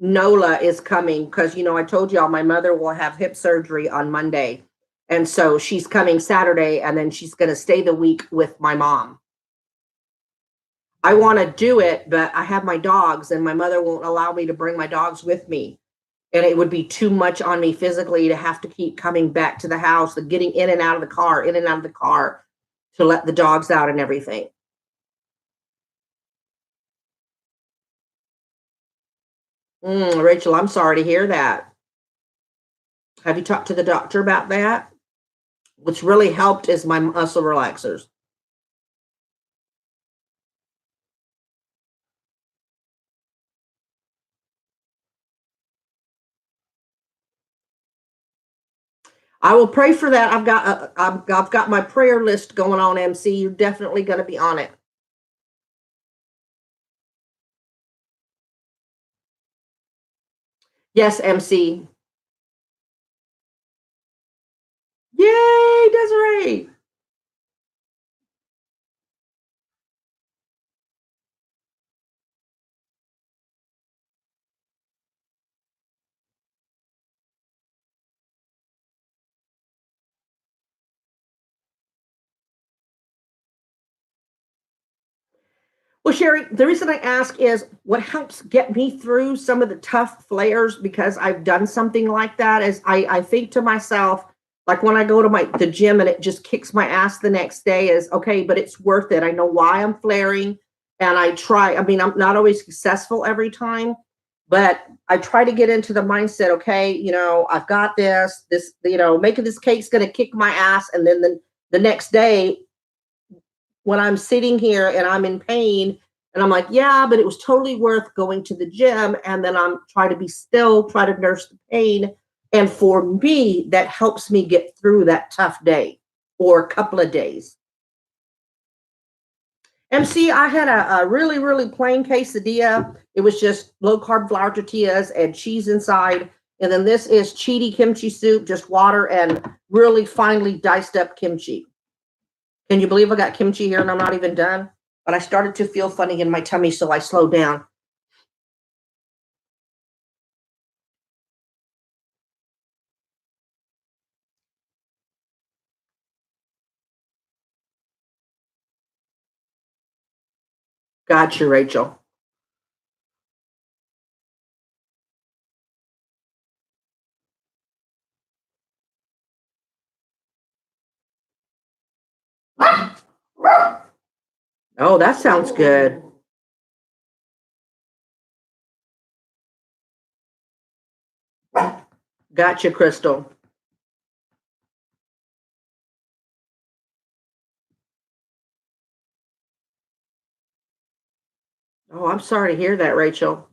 NOLA is coming because, I told y'all my mother will have hip surgery on Monday. And so she's coming Saturday and then she's going to stay the week with my mom. I want to do it, but I have my dogs and my mother won't allow me to bring my dogs with me. And it would be too much on me physically to have to keep coming back to the house and getting in and out of the car, in and out of the car to let the dogs out and everything. Rachel, I'm sorry to hear that. Have you talked to the doctor about that? What's really helped is my muscle relaxers. I will pray for that. I've got my prayer list going on, MC. You're definitely going to be on it. Yes, MC. Yay, Desiree. Well, Sherry, the reason I ask is what helps get me through some of the tough flares because I've done something like that is I think to myself, like when I go to the gym and it just kicks my ass the next day is okay, but it's worth it. I know why I'm flaring and I try. I mean, I'm not always successful every time, but I try to get into the mindset, okay, I've got this, making this cake's going to kick my ass. And then the next day when I'm sitting here and I'm in pain and I'm like, yeah, but it was totally worth going to the gym. And then I'm trying to be still, try to nurse the pain. And for me, that helps me get through that tough day or a couple of days. MC, I had a really, really plain quesadilla. It was just low carb flour tortillas and cheese inside. And then this is cheaty kimchi soup, just water and really finely diced up kimchi. Can you believe I got kimchi here and I'm not even done? But I started to feel funny in my tummy, so I slowed down. Gotcha, Rachel. Oh, that sounds good. Gotcha, Crystal. Oh, I'm sorry to hear that, Rachel.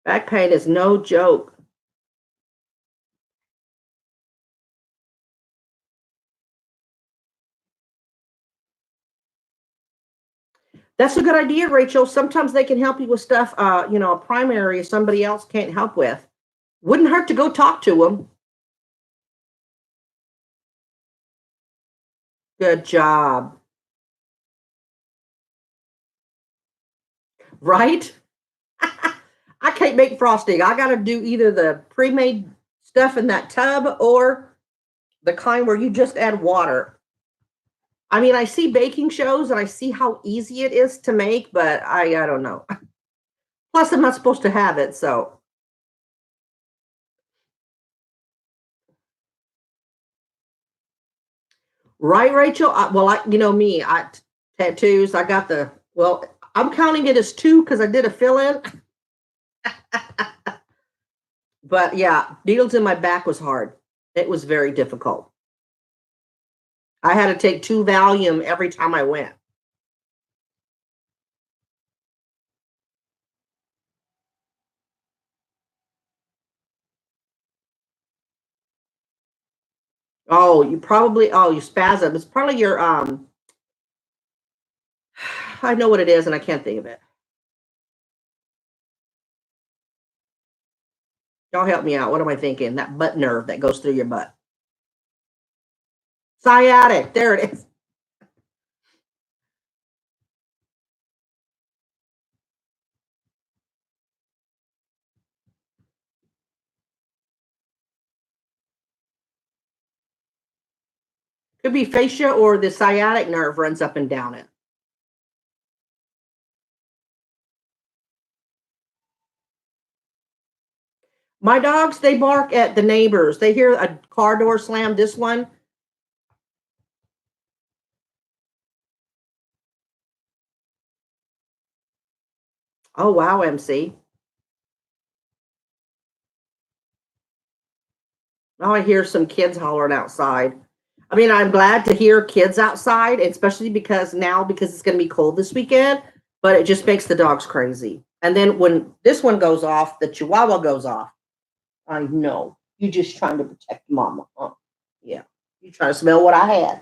Back pain is no joke. That's a good idea, Rachel. Sometimes they can help you with stuff, a primary somebody else can't help with. Wouldn't hurt to go talk to them. Good job. Right? I can't make frosting. I got to do either the pre-made stuff in that tub or the kind where you just add water. I mean, I see baking shows and I see how easy it is to make, but I don't know. Plus, I'm not supposed to have it, so right, Rachel. Well, you know me, tattoos. I got the well. I'm counting it as two because I did a fill in. But yeah, needles in my back was hard. It was very difficult. I had to take two Valium every time I went. Oh, you probably you spasm. It's probably your I know what it is and I can't think of it. Y'all help me out. What am I thinking? That butt nerve that goes through your butt. Sciatic. There it is. Could be fascia or the sciatic nerve runs up and down it. My dogs, they bark at the neighbors. They hear a car door slam. This one, oh wow, MC. Now I hear some kids hollering outside. I mean, I'm glad to hear kids outside, especially because it's going to be cold this weekend, but it just makes the dogs crazy. And then when this one goes off, the chihuahua goes off. I know. You just trying to protect mama. Huh? Yeah. You trying to smell what I had.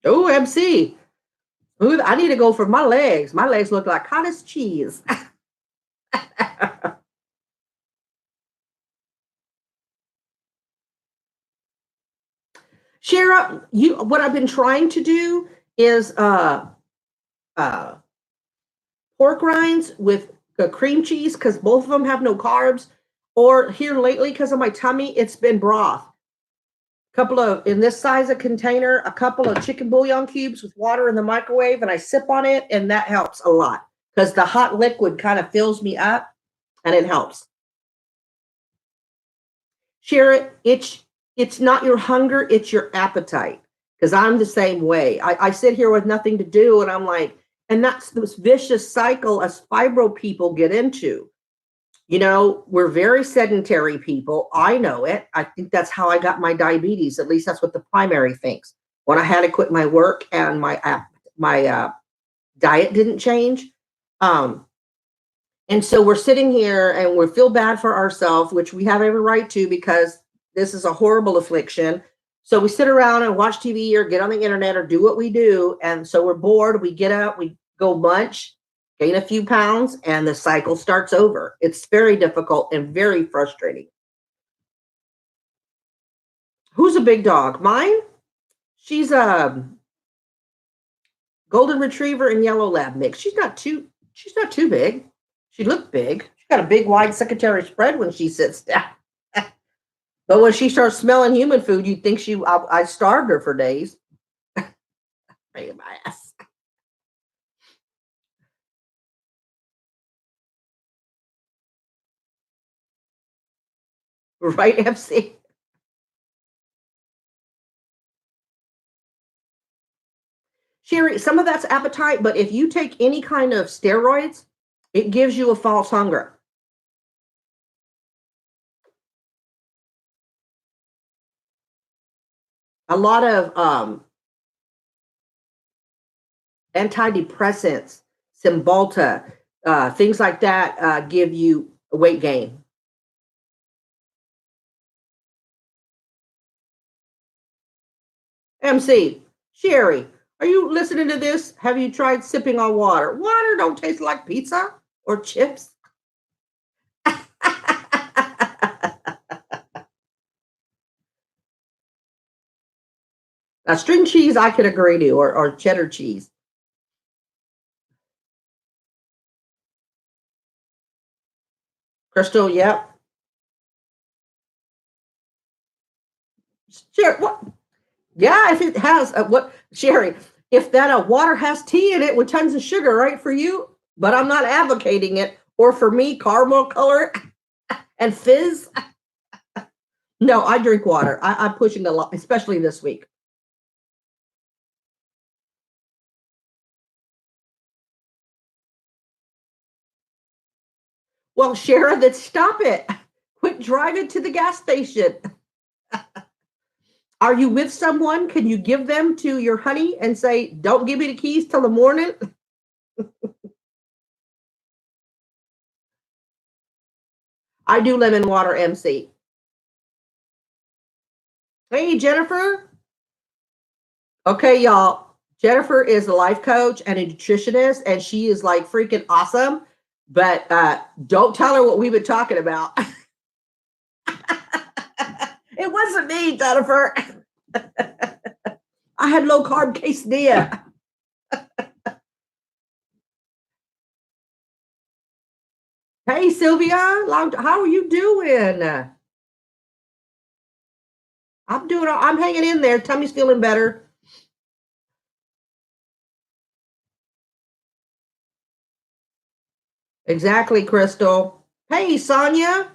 Oh, MC. Ooh, I need to go for my legs. My legs look like cottage cheese. Shara, you what I've been trying to do is uh pork rinds with cream cheese because both of them have no carbs. Or here lately, because of my tummy, it's been broth. A couple of in this size of container, a couple of chicken bouillon cubes with water in the microwave, and I sip on it, and that helps a lot because the hot liquid kind of fills me up, and it helps. Share it. It's not your hunger, it's your appetite. Because I'm the same way. I sit here with nothing to do, and I'm like, and that's this vicious cycle us fibro people get into. You know, we're very sedentary people. I know it. I think that's how I got my diabetes. At least that's what the primary thinks. When I had to quit my work and my diet didn't change, um, and so we're sitting here and we feel bad for ourselves, which we have every right to because this is a horrible affliction. So we sit around and watch TV or get on the internet or do what we do. And so we're bored. We get up, we go lunch, gain a few pounds, and the cycle starts over. It's very difficult and very frustrating. Who's a big dog? Mine? She's a golden retriever and yellow lab mix. She's not too big. She looked big. She's got a big wide secretary spread when she sits down. But when she starts smelling human food, you think I starved her for days. Right in my ass. Right, MC? Sherry, some of that's appetite, but if you take any kind of steroids, it gives you a false hunger. A lot of antidepressants, Cymbalta, things like that give you weight gain. MC, Sherry, are you listening to this? Have you tried sipping on water? Water don't taste like pizza or chips. Now, string cheese, I could agree to, or cheddar cheese. Crystal, yep. Sure. What? Yeah, if it has what Sherry, if that water has tea in it with tons of sugar, right for you, but I'm not advocating it. Or for me, caramel color and fizz. No, I drink water. I'm pushing a lot, especially this week. Well, Shara, then stop it. Quit driving to the gas station. Are you with someone? Can you give them to your honey and say, don't give me the keys till the morning? I do lemon water MC. Hey, Jennifer. Okay, y'all. Jennifer is a life coach and a nutritionist, and she is like freaking awesome. But don't tell her what we've been talking about. It wasn't me, Jennifer. I had low carb quesadilla. Hey, Sylvia. How are you doing? I'm hanging in there. Tummy's feeling better. Exactly, Crystal. Hey, Sonia.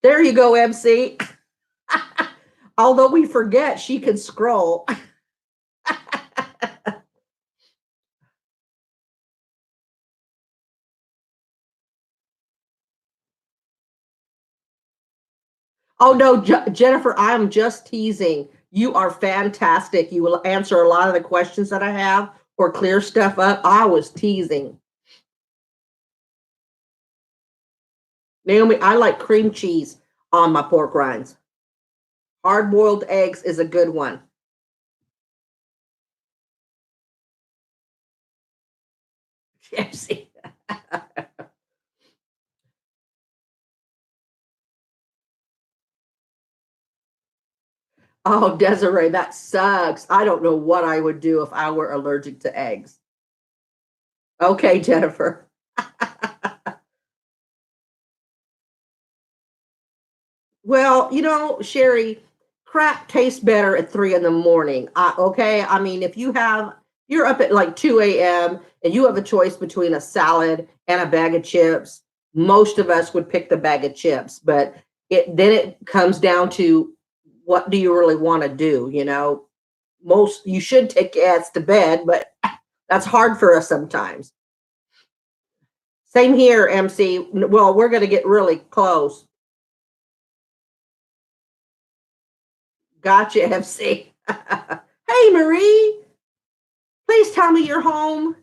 There you go, MC. Although we forget she can scroll. Oh no, Jennifer, I am just teasing. You are fantastic. You will answer a lot of the questions that I have or clear stuff up. I was teasing. Naomi, I like cream cheese on my pork rinds. Hard boiled eggs is a good one. MC. Oh, Desiree, that sucks. I don't know what I would do if I were allergic to eggs. Okay, Jennifer. Well, Sherry, crap tastes better at 3 in the morning. Okay. I mean, if you're up at like 2 a.m. and you have a choice between a salad and a bag of chips, most of us would pick the bag of chips. But then it comes down to what do you really want to do? Most you should take your ass to bed, but that's hard for us sometimes. Same here, MC. Well, we're going to get really close. Gotcha, MC. Hey, Marie, please tell me you're home.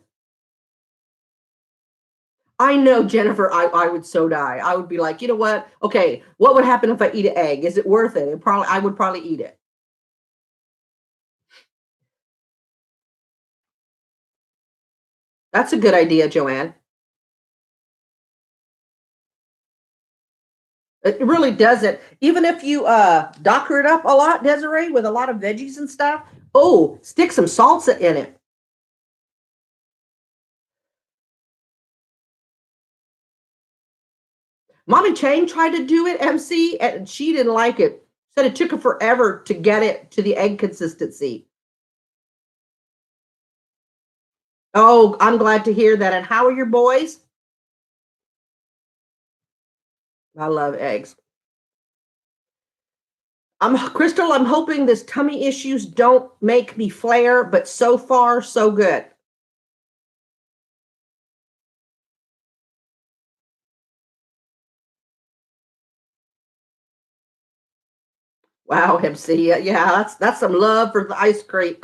I know, Jennifer, I would so die. I would be like, you know what? Okay, what would happen if I eat an egg? Is it worth it? I would probably eat it. That's a good idea, Joanne. It really doesn't. Even if you docker it up a lot, Desiree, with a lot of veggies and stuff. Oh, stick some salsa in it. Mommy Chang tried to do it, MC, and she didn't like it. Said it took her forever to get it to the egg consistency. Oh, I'm glad to hear that. And how are your boys? I love eggs. I'm Crystal. I'm hoping this tummy issues don't make me flare, but so far so good. Wow, MC. Yeah, that's some love for the ice cream.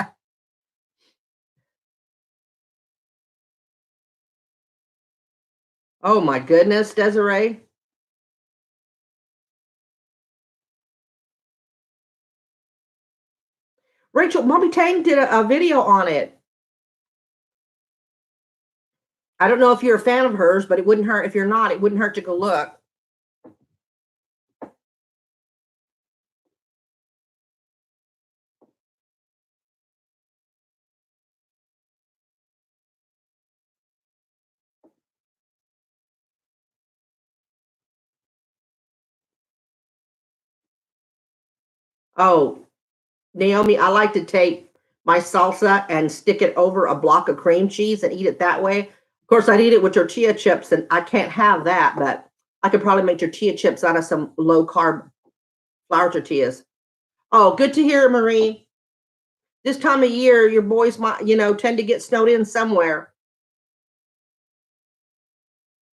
Oh my goodness, Desiree. Rachel, Mommy Tang did a video on it. I don't know if you're a fan of hers, but it wouldn't hurt if you're not. It wouldn't hurt to go look. Oh, Naomi, I like to take my salsa and stick it over a block of cream cheese and eat it that way. Of course, I'd eat it with tortilla chips, and I can't have that, but I could probably make tortilla chips out of some low carb flour tortillas. Oh, good to hear, Marie. This time of year, your boys might, tend to get snowed in somewhere.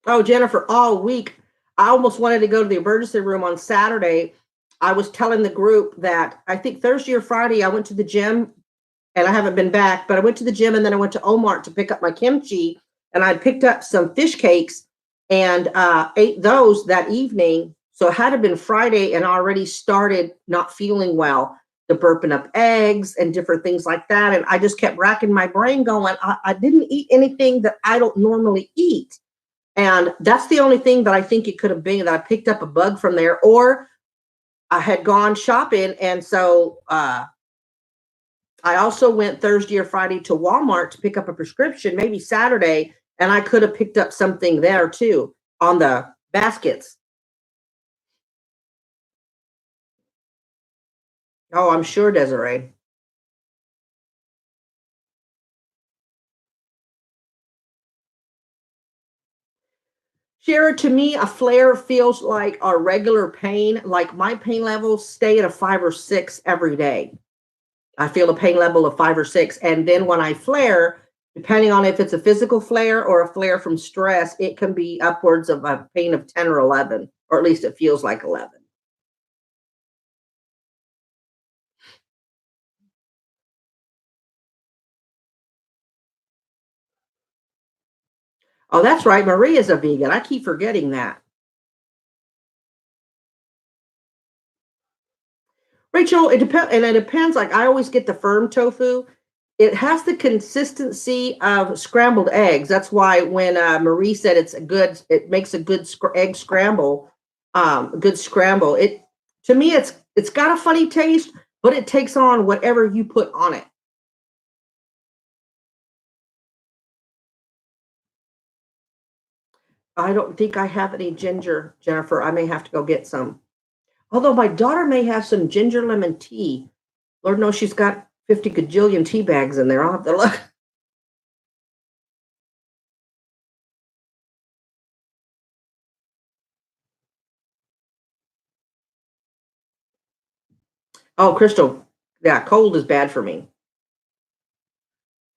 Oh, Jennifer, all week, I almost wanted to go to the emergency room on Saturday. I was telling the group that I think Thursday or Friday, I went to the gym and I haven't been back, but I went to the gym and then I went to Omart to pick up my kimchi and I picked up some fish cakes and ate those that evening. So it had to been Friday and I already started not feeling well, the burping up eggs and different things like that. And I just kept racking my brain going, I didn't eat anything that I don't normally eat. And that's the only thing that I think it could have been that I picked up a bug from there, or I had gone shopping. And so I also went Thursday or Friday to Walmart to pick up a prescription, maybe Saturday, and I could have picked up something there too on the baskets. Oh, I'm sure, Desiree. Shara, to me, a flare feels like a regular pain. Like my pain levels stay at a 5 or 6 every day. I feel a pain level of 5 or 6. And then when I flare, depending on if it's a physical flare or a flare from stress, it can be upwards of a pain of 10 or 11, or at least it feels like 11. Oh, that's right. Maria's a vegan. I keep forgetting that. Rachel, it depends, and it depends. Like I always get the firm tofu. It has the consistency of scrambled eggs. That's why when Marie said it's a good, it makes a good egg scramble, a good scramble. It to me, it's got a funny taste, but it takes on whatever you put on it. I don't think I have any ginger, Jennifer. I may have to go get some. Although my daughter may have some ginger lemon tea. Lord knows she's got 50 gajillion tea bags in there. I'll have to look. Oh, Crystal. Yeah, cold is bad for me.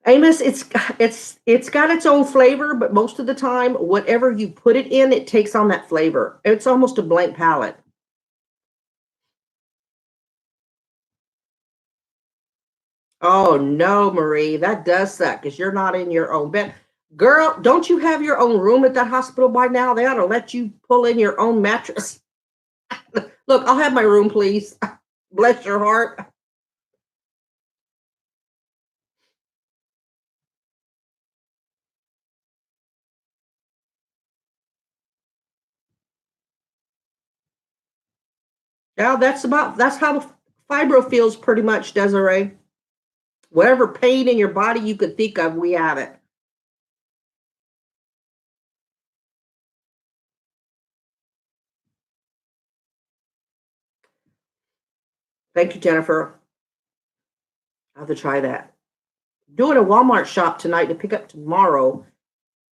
Amos, it's got its own flavor, but most of the time, whatever you put it in, it takes on that flavor. It's almost a blank palette. Oh no, Marie, that does suck because you're not in your own bed. Girl, don't you have your own room at that hospital by now? They ought to let you pull in your own mattress. Look, I'll have my room, please. Bless your heart. Yeah, that's how fibro feels pretty much, Desiree. Whatever pain in your body you could think of, we have it. Thank you, Jennifer. I'll have to try that. Doing a Walmart shop tonight to pick up tomorrow.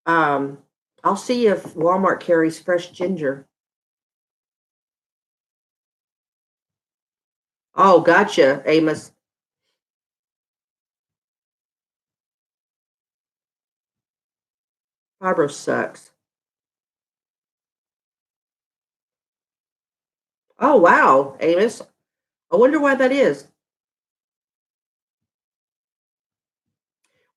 Um, I'll see if Walmart carries fresh ginger. Oh, gotcha, Amos. Fibro sucks. Oh, wow, Amos. I wonder why that is.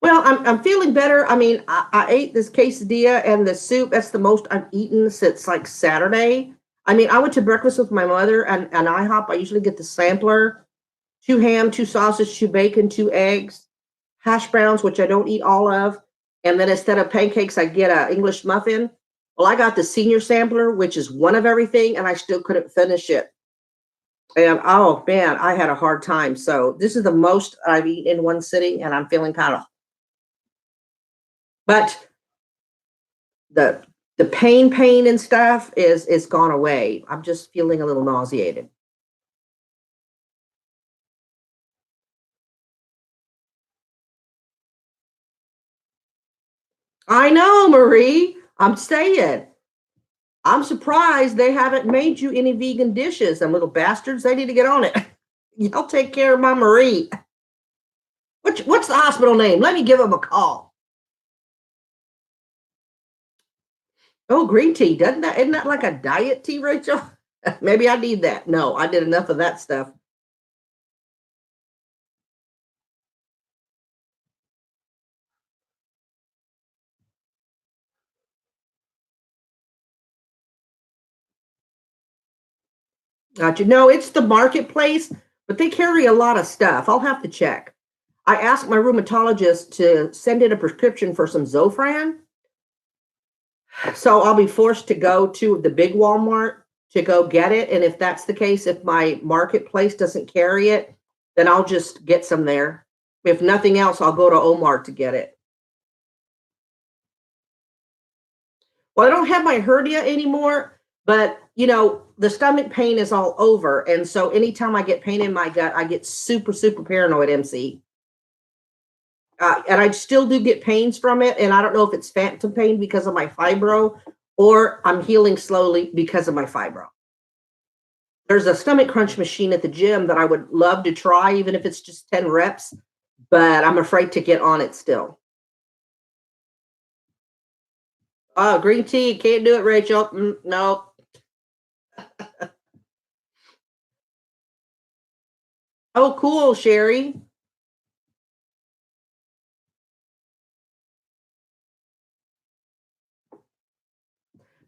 Well, I'm feeling better. I mean, I ate this quesadilla and the soup. That's the most I've eaten since like Saturday. I mean, I went to breakfast with my mother and IHOP. I usually get the sampler, two ham, two sausage, two bacon, two eggs, hash browns, which I don't eat all of. And then instead of pancakes, I get a English muffin. Well, I got the senior sampler, which is one of everything, and I still couldn't finish it. And oh man, I had a hard time. So this is the most I've eaten in one sitting, and I'm feeling kind of. But the the pain and stuff is gone away. I'm just feeling a little nauseated. I know, Marie. I'm saying. I'm surprised they haven't made you any vegan dishes. Them little bastards, they need to get on it. Y'all take care of my Marie. What's the hospital name? Let me give them a call. Oh, green tea. Doesn't that isn't that like a diet tea, Rachel? Maybe I need that. No, I did enough of that stuff. Gotcha. No, it's the marketplace, but they carry a lot of stuff. I'll have to check. I asked my rheumatologist to send in a prescription for some Zofran, so I'll be forced to go to the big Walmart to go get it. And if that's the case, if my marketplace doesn't carry it, then I'll just get some there. If nothing else, I'll go to Omar to get it. Well, I don't have my hernia anymore, but the stomach pain is all over. And so anytime I get pain in my gut, I get super, super paranoid, MC. And I still do get pains from it. And I don't know if it's phantom pain because of my fibro or I'm healing slowly because of my fibro. There's a stomach crunch machine at the gym that I would love to try, even if it's just 10 reps, but I'm afraid to get on it still. Oh, green tea, can't do it, Rachel. No. Oh, cool, Sherry.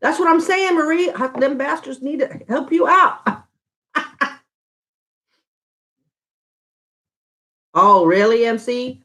That's what I'm saying, Marie. Them bastards need to help you out. Oh, really, MC?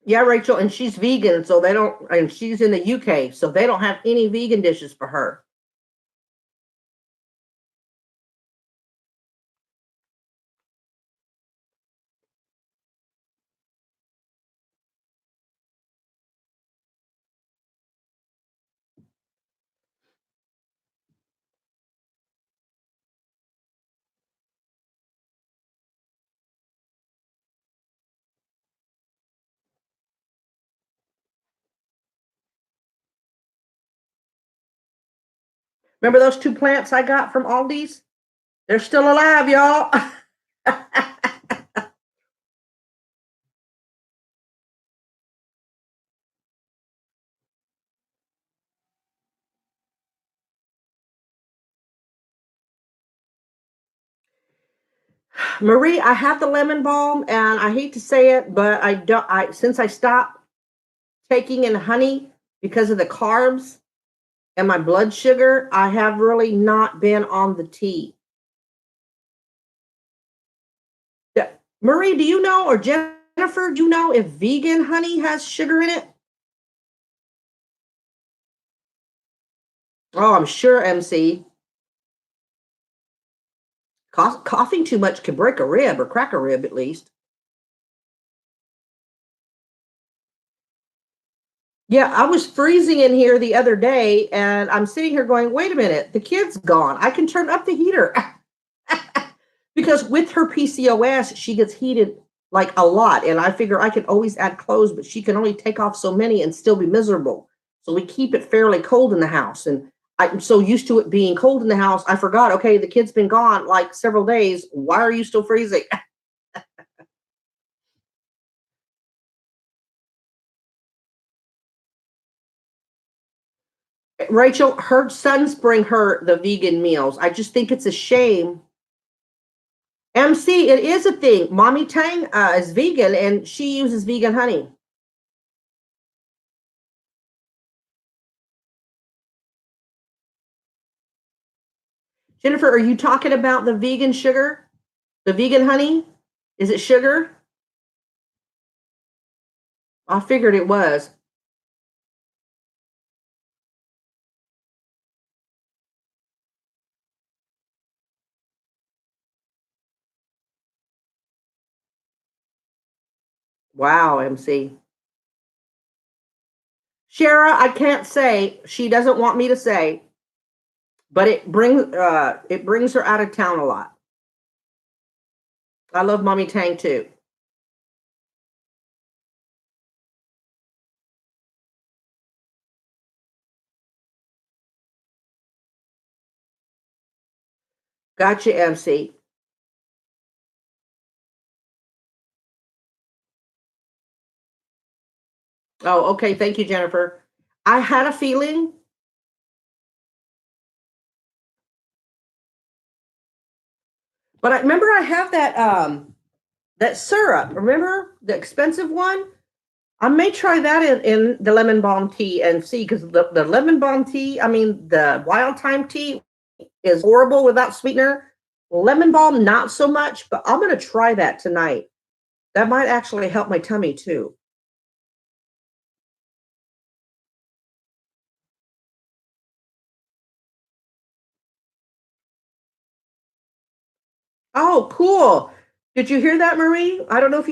Yeah, Rachel, and she's vegan, so they don't, and she's in the UK, so they don't have any vegan dishes for her. Remember those two plants I got from Aldi's? They're still alive, y'all. Marie, I have the lemon balm, and I hate to say it, but I don't. I since I stopped taking in honey because of the carbs and my blood sugar, I have really not been on the tea. Marie, do you know, or Jennifer, do you know if vegan honey has sugar in it? Oh, I'm sure, MC. Coughing too much can break a rib or crack a rib at least. Yeah, I was freezing in here the other day and I'm sitting here going, wait a minute, the kid's gone. I can turn up the heater. Because with her PCOS, she gets heated like a lot. And I figure I can always add clothes, but she can only take off so many and still be miserable. So we keep it fairly cold in the house. And I'm so used to it being cold in the house, I forgot, okay, the kid's been gone like several days. Why are you still freezing? Rachel, her sons bring her the vegan meals. I just think it's a shame. MC, it is a thing. Mommy Tang is vegan and she uses vegan honey. Jennifer, are you talking about the vegan sugar? The vegan honey? Is it sugar? I figured it was. Wow, MC. Shara, I can't say. She doesn't want me to say, but it brings her out of town a lot. I love Mommy Tang too. Gotcha, MC. Oh, okay. Thank you, Jennifer. I had a feeling, but I remember I have that syrup. Remember the expensive one? I may try that in the lemon balm tea and see, because the lemon balm tea, I mean the wild thyme tea is horrible without sweetener. Lemon balm, not so much, but I'm gonna try that tonight. That might actually help my tummy too. Oh, cool. Did you hear that, Marie? I don't know if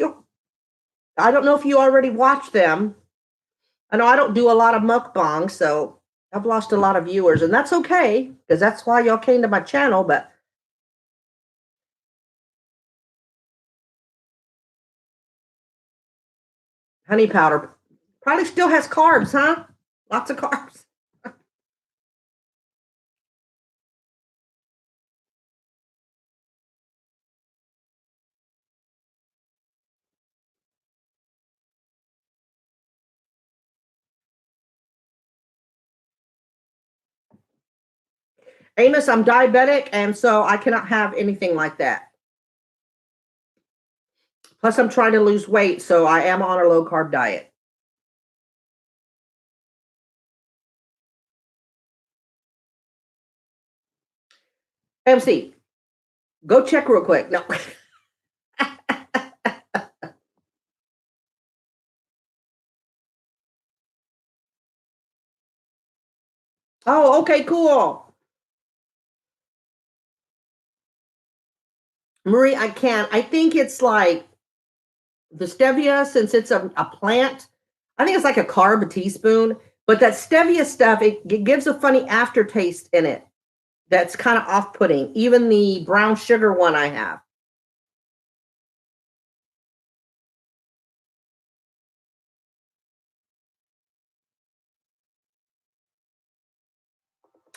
you already watched them. I know I don't do a lot of mukbang, so I've lost a lot of viewers, and that's okay because that's why y'all came to my channel. But honey powder probably still has carbs, huh? Lots of carbs. Amos, I'm diabetic, and so I cannot have anything like that. Plus, I'm trying to lose weight, so I am on a low carb diet. MC, go check real quick. No. Oh, okay, cool. Marie, I can't. I think it's like the stevia, since it's a plant. I think it's like a carb, a teaspoon. But that stevia stuff, it gives a funny aftertaste in it that's kind of off putting. Even the brown sugar one I have.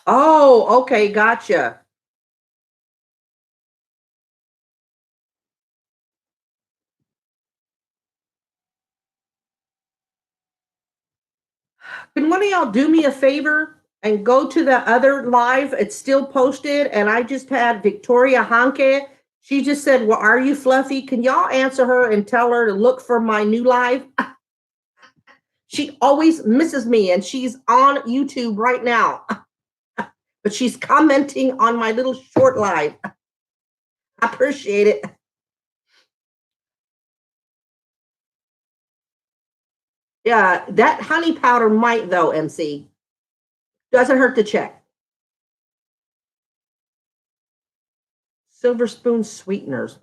Oh, okay, gotcha. Can one of y'all do me a favor and go to the other live? It's still posted, and I just had Victoria Hanke. She just said, "Well, are you Fluffy?" Can y'all answer her and tell her to look for my new live? She always misses me, and she's on YouTube right now, but she's commenting on my little short live. I appreciate it. Yeah, that honey powder might, though, MC. Doesn't hurt to check. Silver spoon sweeteners.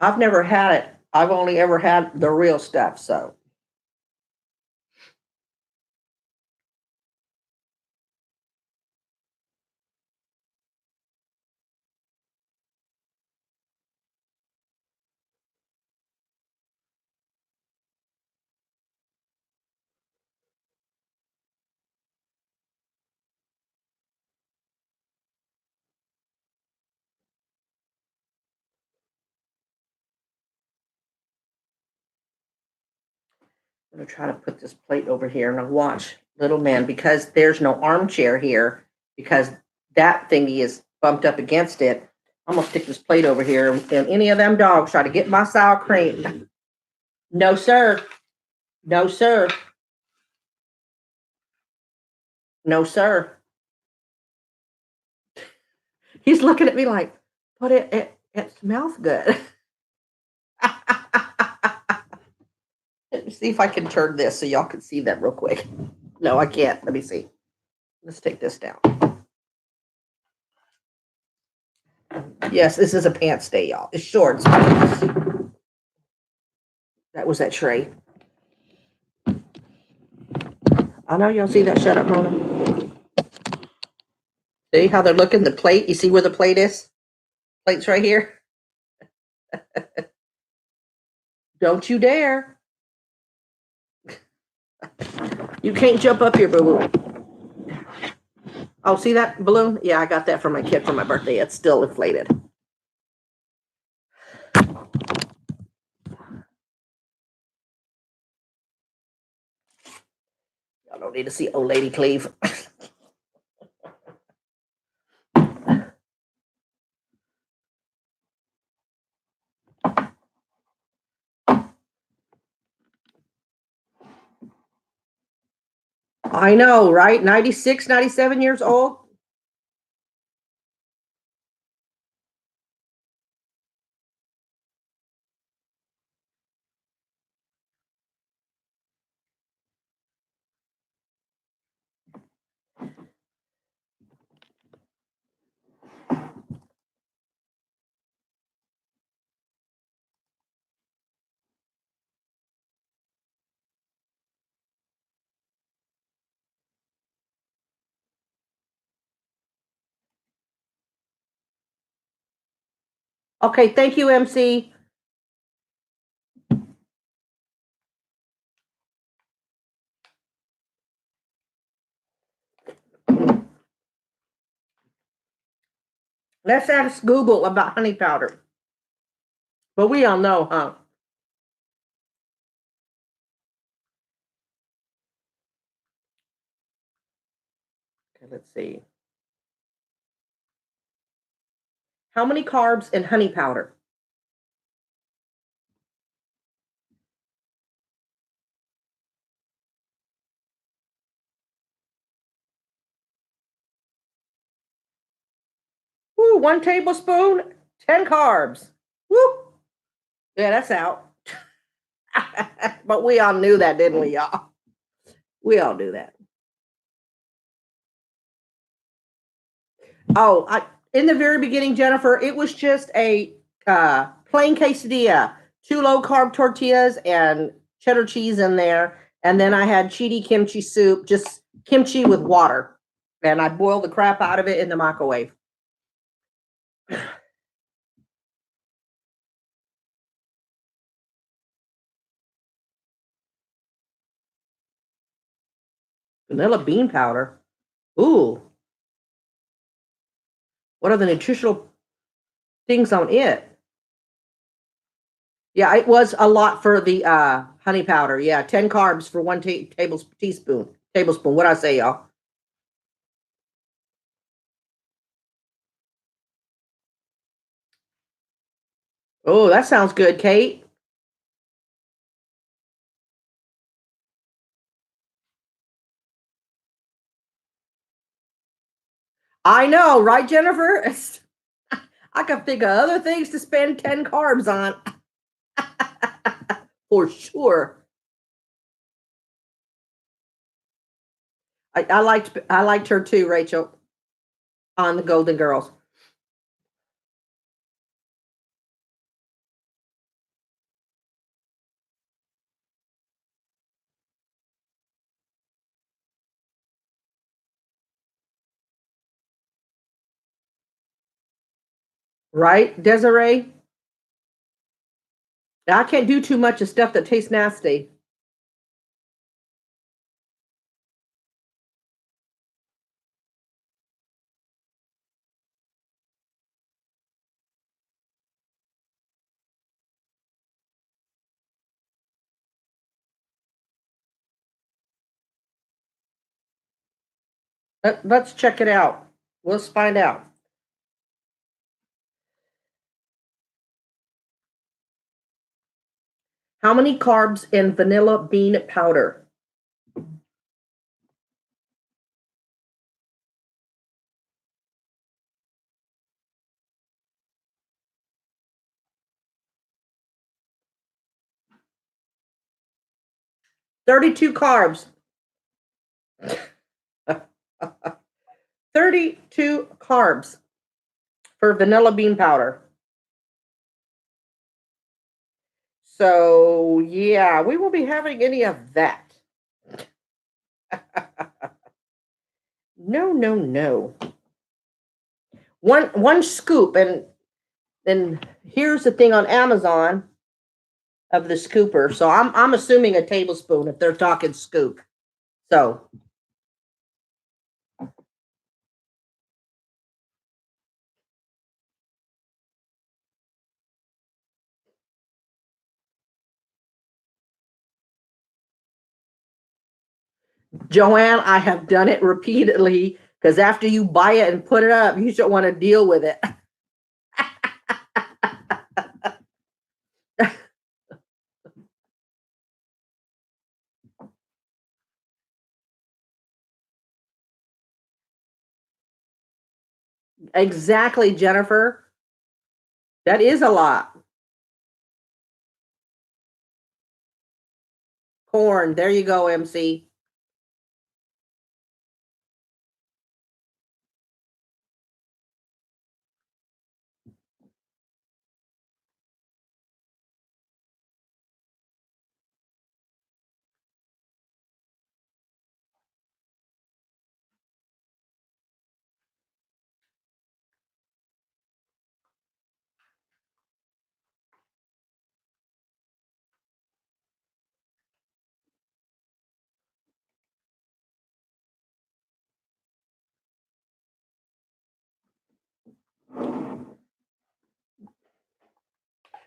I've never had it. I've only ever had the real stuff. So I'm gonna try to put this plate over here and I'll watch little man, because there's no armchair here, because that thingy is bumped up against it. I'm gonna stick this plate over here, and any of them dogs try to get my sour cream. No, sir. No, sir. No, sir. He's looking at me like, but it smells good. Let me see if I can turn this so y'all can see that real quick. No, I can't. Let me see. Let's take this down. Yes, this is a pants day, y'all. It's shorts. That was that tray. I know y'all see that. Shut up, Mona. See how they're looking? The plate. You see where the plate is? Plate's right here. Don't you dare. You can't jump up here, boo-boo. Oh, see that balloon? Yeah, I got that for my kid for my birthday. It's still inflated. Y'all don't need to see old lady cleave. I know, right? 96, 97 years old. Okay, thank you, MC. Let's ask Google about honey powder. But we all know, huh? Okay, let's see. How many carbs in honey powder? Woo, 1 tablespoon, 10 carbs. Woo. Yeah, that's out. But we all knew that, didn't we, y'all? We all knew that. Oh, in the very beginning, Jennifer, it was just a plain quesadilla, 2 low-carb tortillas and cheddar cheese in there. And then I had chidi kimchi soup, just kimchi with water. And I boiled the crap out of it in the microwave. Vanilla bean powder. Ooh, what are the nutritional things on it? Yeah, it was a lot for the honey powder. Yeah, 10 carbs for one tablespoon. Tablespoon. What I say, y'all? Oh, that sounds good, Kate. I know, right, Jennifer? I can think of other things to spend 10 carbs on. For sure. I liked her too, Rachel, on the Golden Girls. Right, Desiree? I can't do too much of stuff that tastes nasty. Let's check it out. Let's find out. How many carbs in vanilla bean powder? 32 carbs. 32 carbs for vanilla bean powder. So, yeah, we won't be having any of that. No, no, no. One scoop, and here's the thing on Amazon of the scooper. So I'm assuming a tablespoon if they're talking scoop. So Joanne, I have done it repeatedly because after you buy it and put it up, you don't want to deal with it. Exactly, Jennifer. That is a lot. Corn. There you go, MC.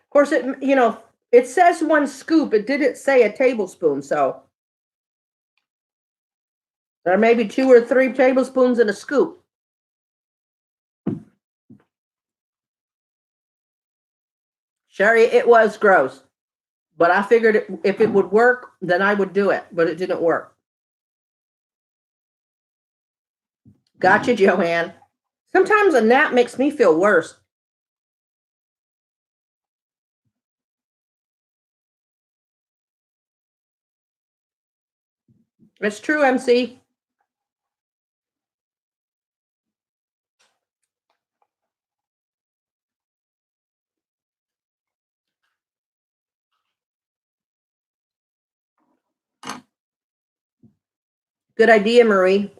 Of course, it says one scoop. It didn't say a tablespoon. So there may be 2 or 3 tablespoons in a scoop. Sherry, it was gross. But I figured if it would work, then I would do it. But it didn't work. Gotcha, Joanne. Sometimes a nap makes me feel worse. It's true, MC. Good idea, Marie.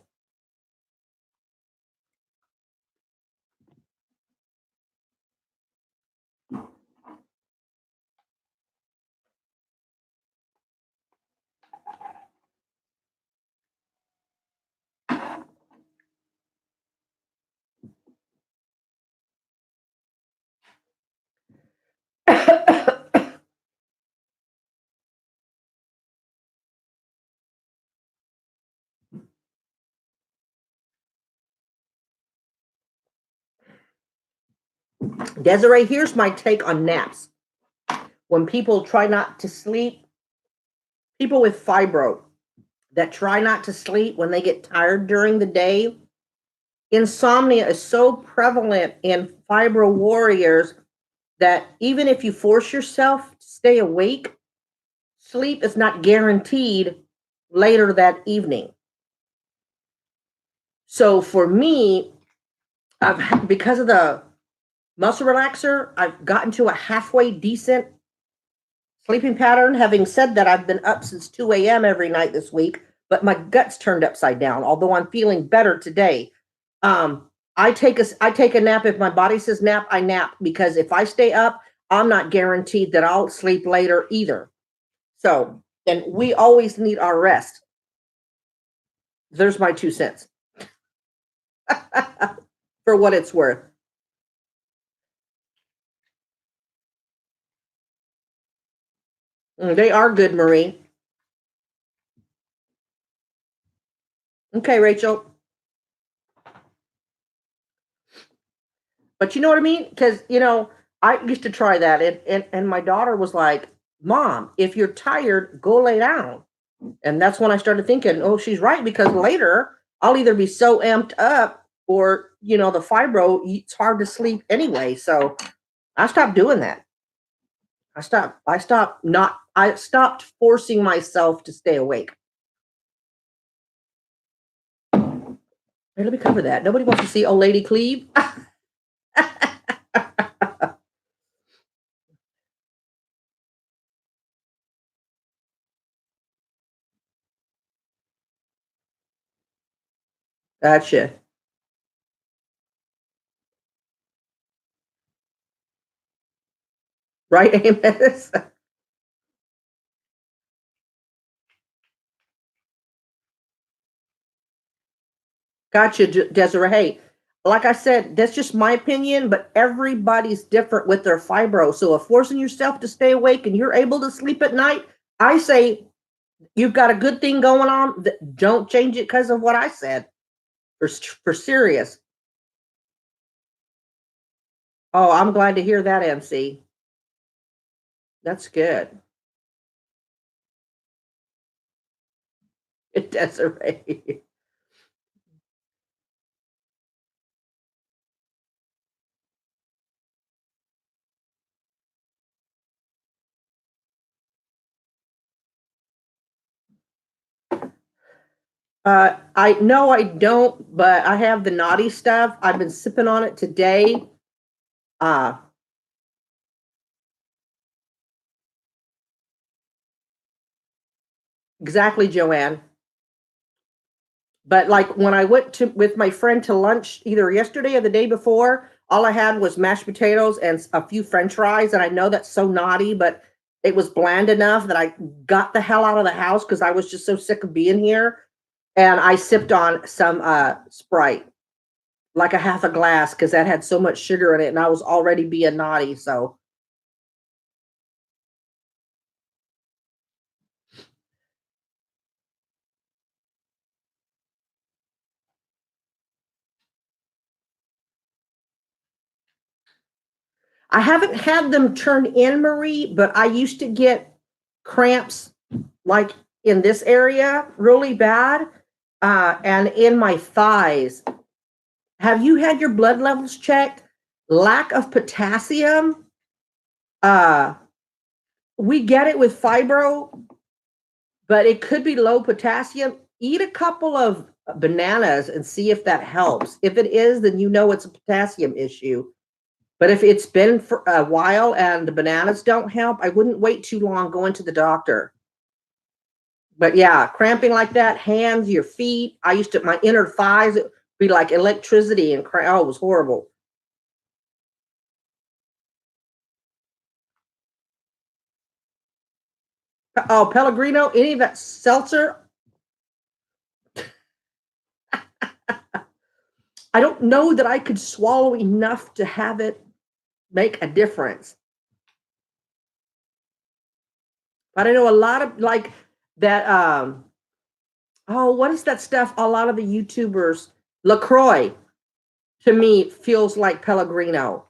Desiree, here's my take on naps. When people try not to sleep, people with fibro that try not to sleep when they get tired during the day, insomnia is so prevalent in fibro warriors that even if you force yourself to stay awake, sleep is not guaranteed later that evening. So for me, because of the muscle relaxer, I've gotten to a halfway decent sleeping pattern. Having said that, I've been up since 2 a.m. every night this week, but my gut's turned upside down, although I'm feeling better today. I take a nap. If my body says nap, I nap, because if I stay up, I'm not guaranteed that I'll sleep later either. So, and we always need our rest. There's my 2 cents for what it's worth. They are good, Marie. Okay, Rachel. But you know what I mean? Because, I used to try that. And my daughter was like, Mom, if you're tired, go lay down. And that's when I started thinking, oh, she's right. Because later I'll either be so amped up or, the fibro, it's hard to sleep anyway. So I stopped doing that. I stopped not I stopped forcing myself to stay awake. Here, let me cover that. Nobody wants to see old lady cleave. Gotcha. Right, Amos? Gotcha, Desiree. Hey, like I said, that's just my opinion, but everybody's different with their fibro. So if forcing yourself to stay awake and you're able to sleep at night, I say you've got a good thing going on. Don't change it because of what I said. For serious. Oh, I'm glad to hear that, MC. That's good. Desiree. I know I don't, but I have the naughty stuff. I've been sipping on it today. Uh, exactly, Joanne. But like when I went to with my friend to lunch either yesterday or the day before, all I had was mashed potatoes and a few French fries. And I know that's so naughty, but it was bland enough that I got the hell out of the house because I was just so sick of being here. And I sipped on some Sprite, like a half a glass, because that had so much sugar in it, and I was already being naughty. So I haven't had them turn in, Marie, but I used to get cramps like in this area really bad, and in my thighs. Have you had your blood levels checked? Lack of potassium. Uh, we get it with fibro, but it could be low potassium. Eat a couple of bananas and see if that helps. If it is, then you know it's a potassium issue. But if it's been for a while and the bananas don't help, I wouldn't wait too long going to the doctor. But yeah, cramping like that, hands, your feet. I used to, my inner thighs, it would be like electricity and oh, it was horrible. Oh, Pellegrino, any of that seltzer, I don't know that I could swallow enough to have it make a difference. But I know a lot of like that. Oh, what is that stuff? A lot of the YouTubers, LaCroix, to me feels like Pellegrino,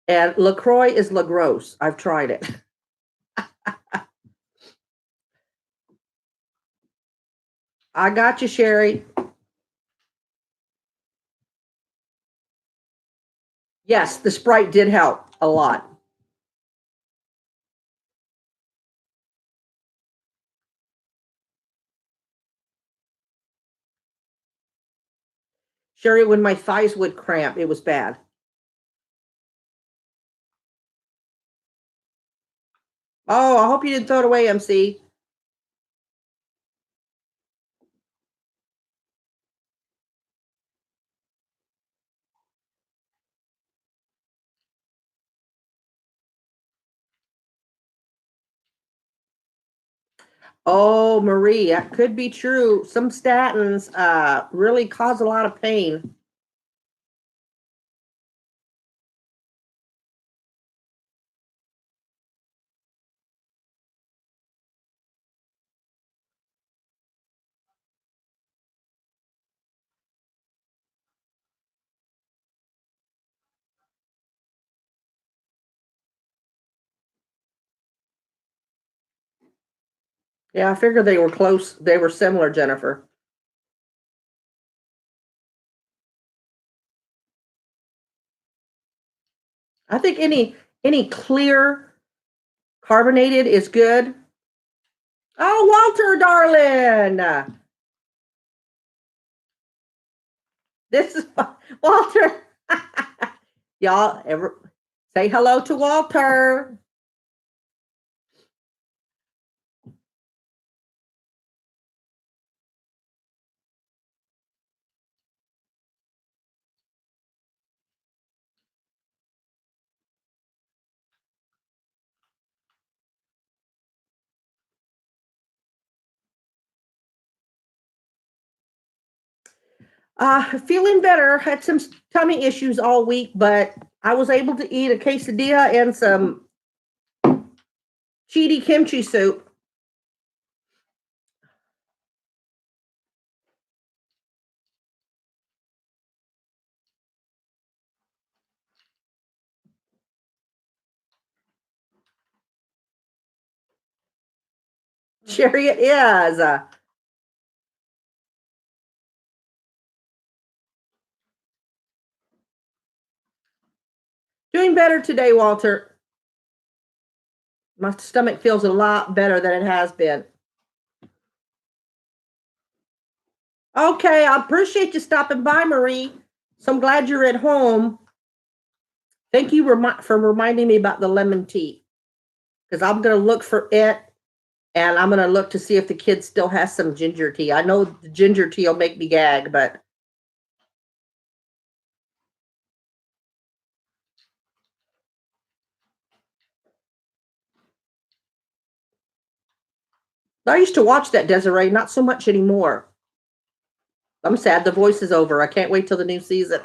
and LaCroix is La Grosse. I've tried it. I got you, Sherry. Yes, the Sprite did help a lot. Sherry, when my thighs would cramp, it was bad. Oh, I hope you didn't throw it away, MC. Oh, Marie, that could be true. Some statins really cause a lot of pain. Yeah, I figured they were close. They were similar, Jennifer. I think any clear carbonated is good. Oh, Walter, darling. This is Walter. Y'all ever say hello to Walter? Feeling better. Had some tummy issues all week, but I was able to eat a quesadilla and some cheaty kimchi soup. Sure it is. Doing better today, Walter. My stomach feels a lot better than it has been. Okay, I appreciate you stopping by, Marie. So I'm glad you're at home. Thank you for reminding me about the lemon tea because I'm going to look for it and I'm going to look to see if the kid still has some ginger tea. I know the ginger tea will make me gag, but I used to watch that, Desiree, not so much anymore. I'm sad the voice is over. I can't wait till the new season.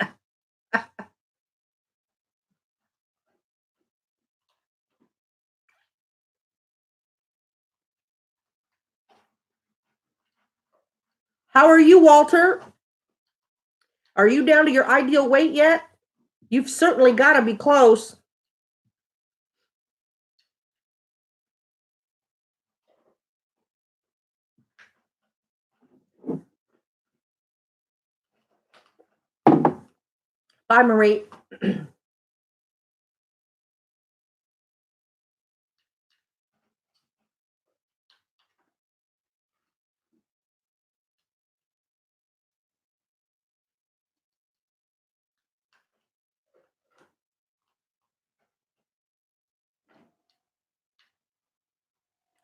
How are you, Walter? Are you down to your ideal weight yet? You've certainly got to be close. Bye, Marie.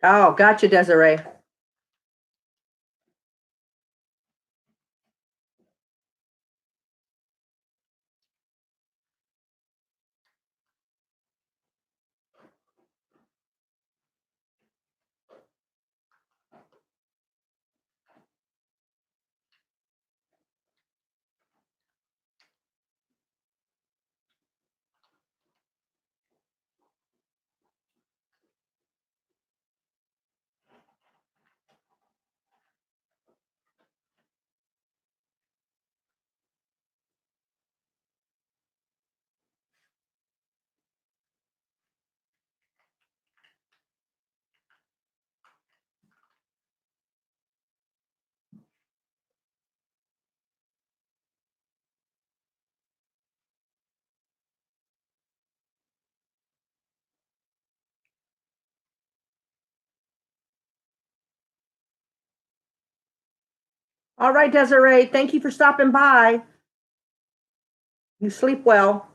Oh, gotcha, Desiree. All right, Desiree. Thank you for stopping by. You sleep well.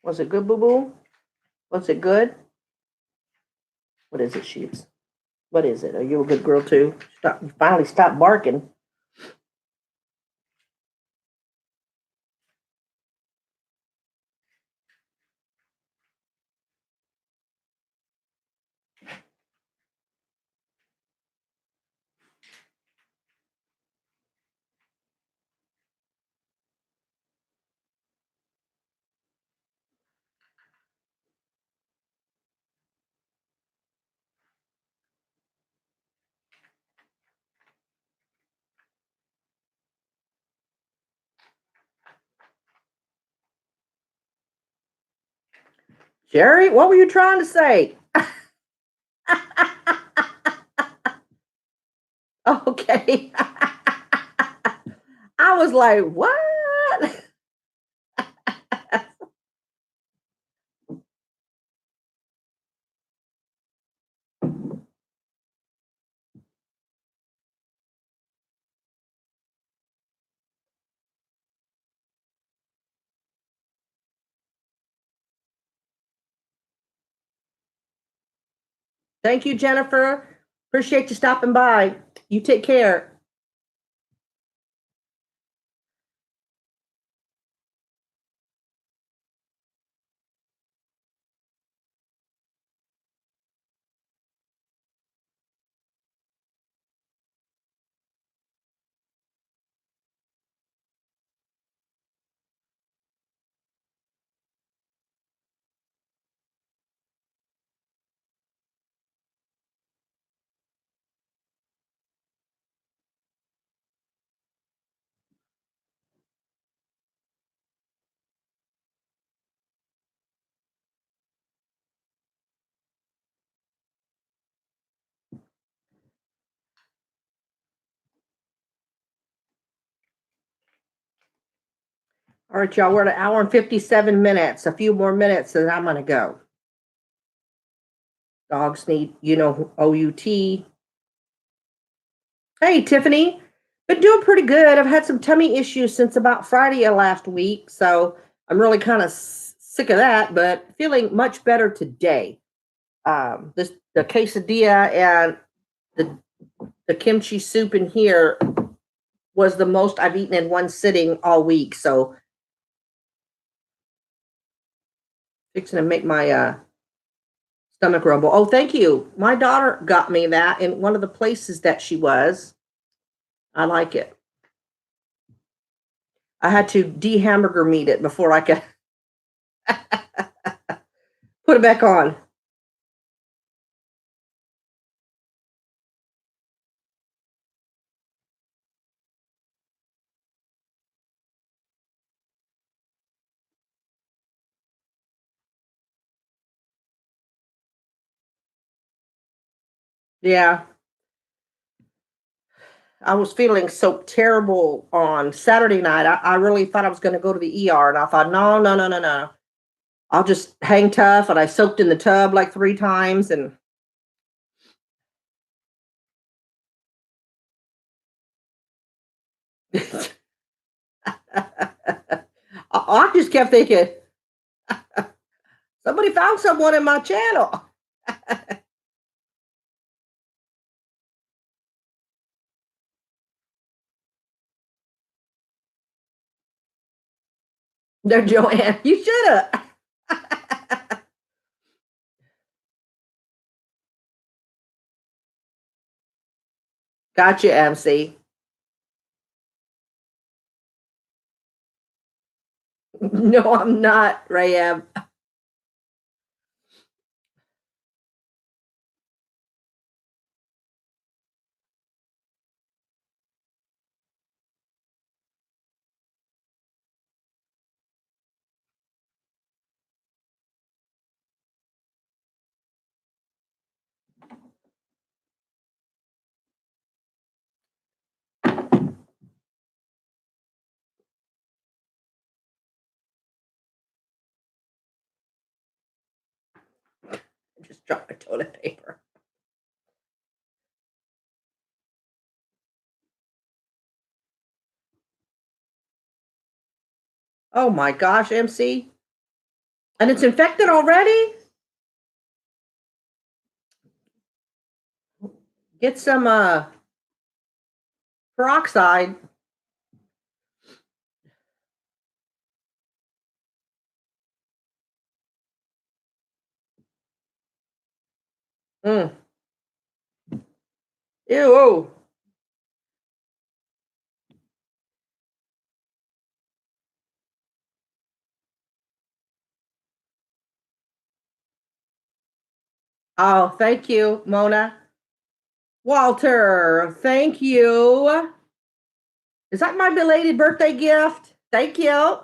Was it good, boo boo? Was it good? What is it, Sheets? What is it? Are you a good girl too? Stop! You finally stopped barking. Sherry, what were you trying to say? Okay. I was like, what? Thank you, Jennifer. Appreciate you stopping by. You take care. All right, y'all, we're at an hour and 57 minutes. A few more minutes and I'm going to go. Dogs need, OUT. Hey, Tiffany. Been doing pretty good. I've had some tummy issues since about Friday of last week. So I'm really kind of sick of that, but feeling much better today. The quesadilla and the kimchi soup in here was the most I've eaten in one sitting all week. So fixing to make my stomach rumble. Oh, thank you. My daughter got me that in one of the places that she was. I like it. I had to de-hamburger meat it before I could put it back on. Yeah. I was feeling so terrible on Saturday night. I really thought I was going to go to the ER, and I thought, no, no, no, no, no. I'll just hang tough. And I soaked in the tub like 3 times, and I just kept thinking, somebody found someone in my channel. No, Joanne, you should have. Gotcha, MC. No, I'm not, Rayab. Just dropped my toilet paper. Oh my gosh, MC. And it's infected already? Get some peroxide. Mm. Ew. Oh, thank you, Mona. Walter, thank you. Is that my belated birthday gift? Thank you.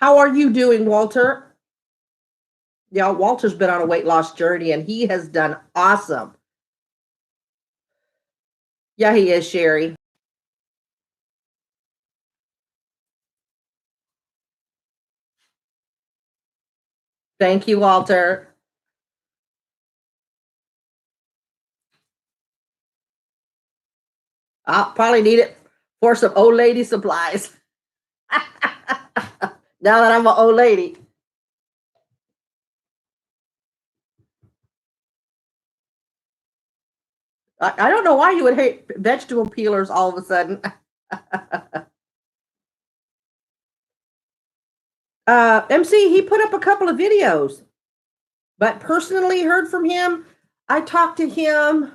How are you doing, Walter? Yeah, Walter's been on a weight loss journey and he has done awesome. Yeah, he is, Sherry. Thank you, Walter. I'll probably need it for some old lady supplies. Now that I'm an old lady. I don't know why you would hate vegetable peelers all of a sudden. MC, he put up a couple of videos, but personally heard from him. I talked to him,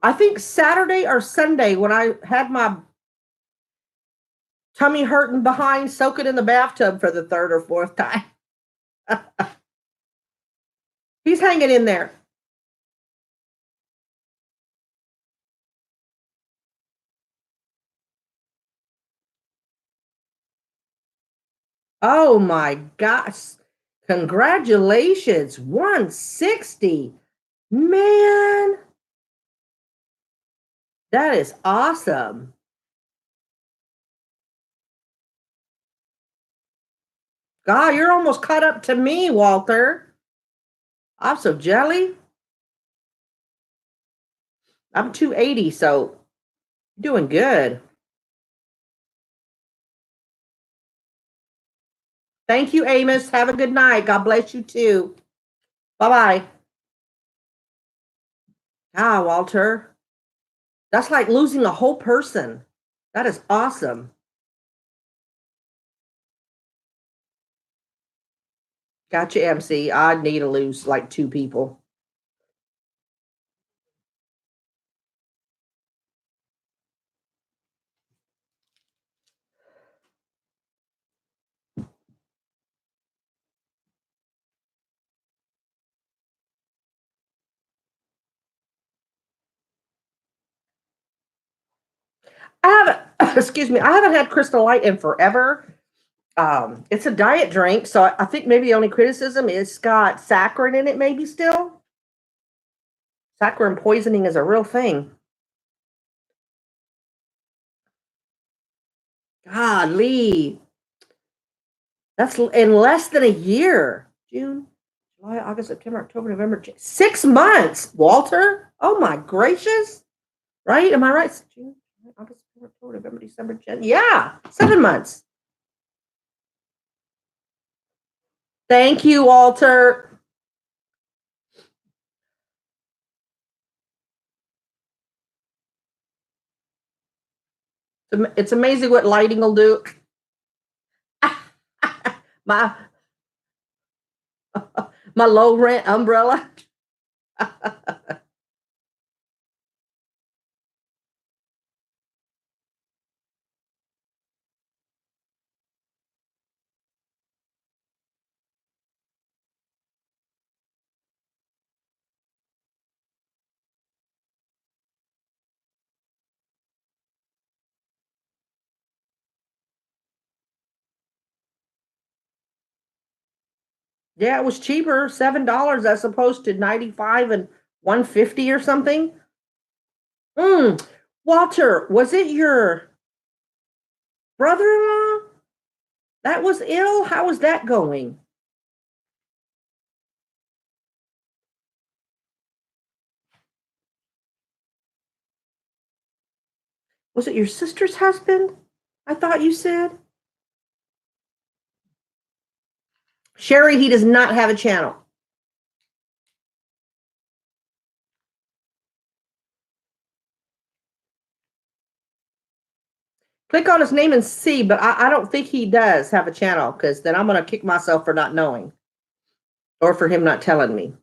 I think Saturday or Sunday when I had my tummy hurting behind, soaking in the bathtub for the third or fourth time. He's hanging in there. Oh my gosh. Congratulations. 160. Man, that is awesome. God, you're almost caught up to me, Walter. I'm so jelly. I'm 280, so you're doing good. Thank you, Amos. Have a good night. God bless you too. Bye bye. Ah, Walter. That's like losing a whole person. That is awesome. Gotcha, MC. I need to lose like two people. I haven't, excuse me, I haven't had Crystal Light in forever. It's a diet drink, so I think maybe the only criticism is it's got saccharin in it, maybe still. Saccharin poisoning is a real thing. Golly, that's in less than a year. June, July, August, September, October, November, 6 months. Walter, oh my gracious! Right? Am I right? June, July, August, September, October, November, December, January. Yeah, 7 months. Thank you, Walter. It's amazing what lighting will do. my my low rent umbrella. Yeah, it was cheaper, $7 as opposed to 95 and 150 or something. Mm. Walter, was it your brother-in-law that was ill? How was that going? Was it your sister's husband? I thought you said. Sherry, he does not have a channel. Click on his name and see, but I don't think he does have a channel because then I'm going to kick myself for not knowing or for him not telling me.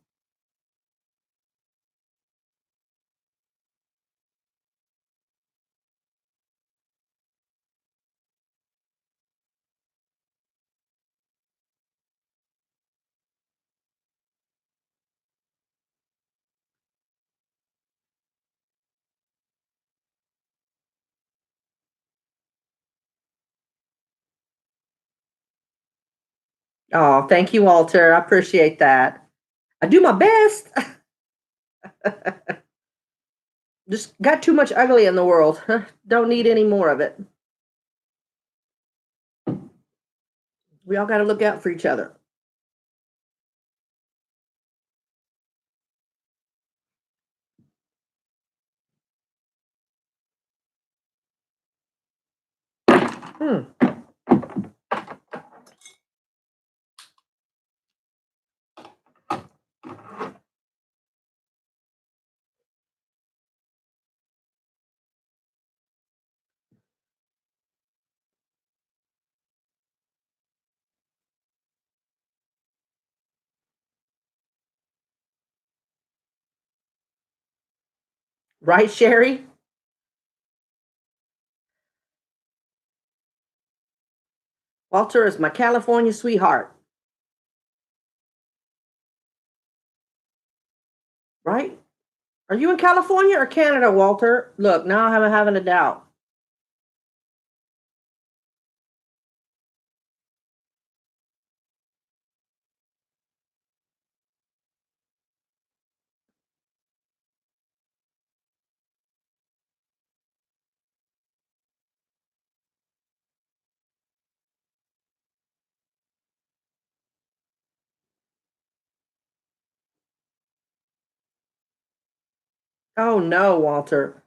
Oh, thank you, Walter. I appreciate that. I do my best. Just got too much ugly in the world. Don't need any more of it. We all got to look out for each other. Hmm. Right, Sherry? Walter is my California sweetheart. Right? Are you in California or Canada, Walter? Look, now I'm having a doubt. Oh no, Walter.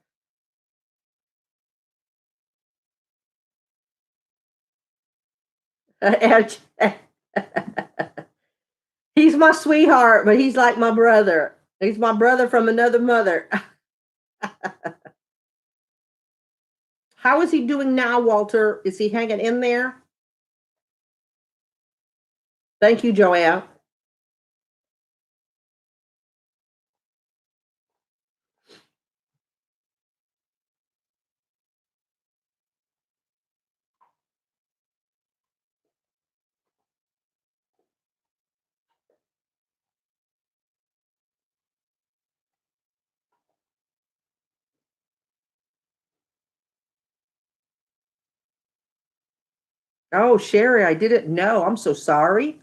He's my sweetheart, but he's like my brother. He's my brother from another mother. How is he doing now, Walter? Is he hanging in there? Thank you, Joanne. Oh, Sherry, I didn't know. I'm so sorry.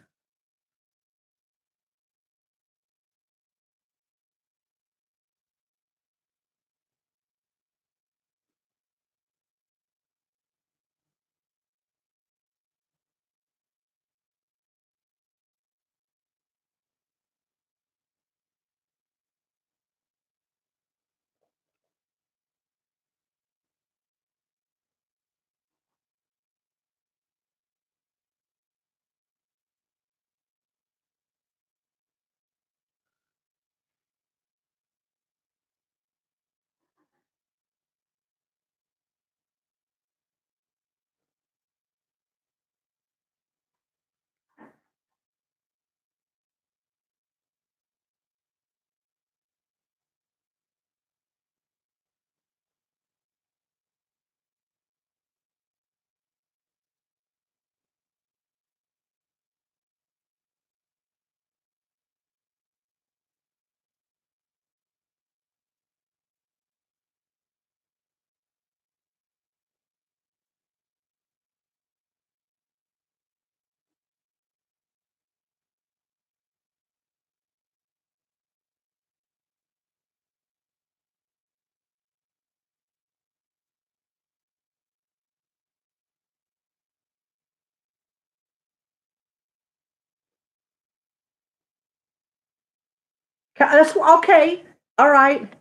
That's okay. All right.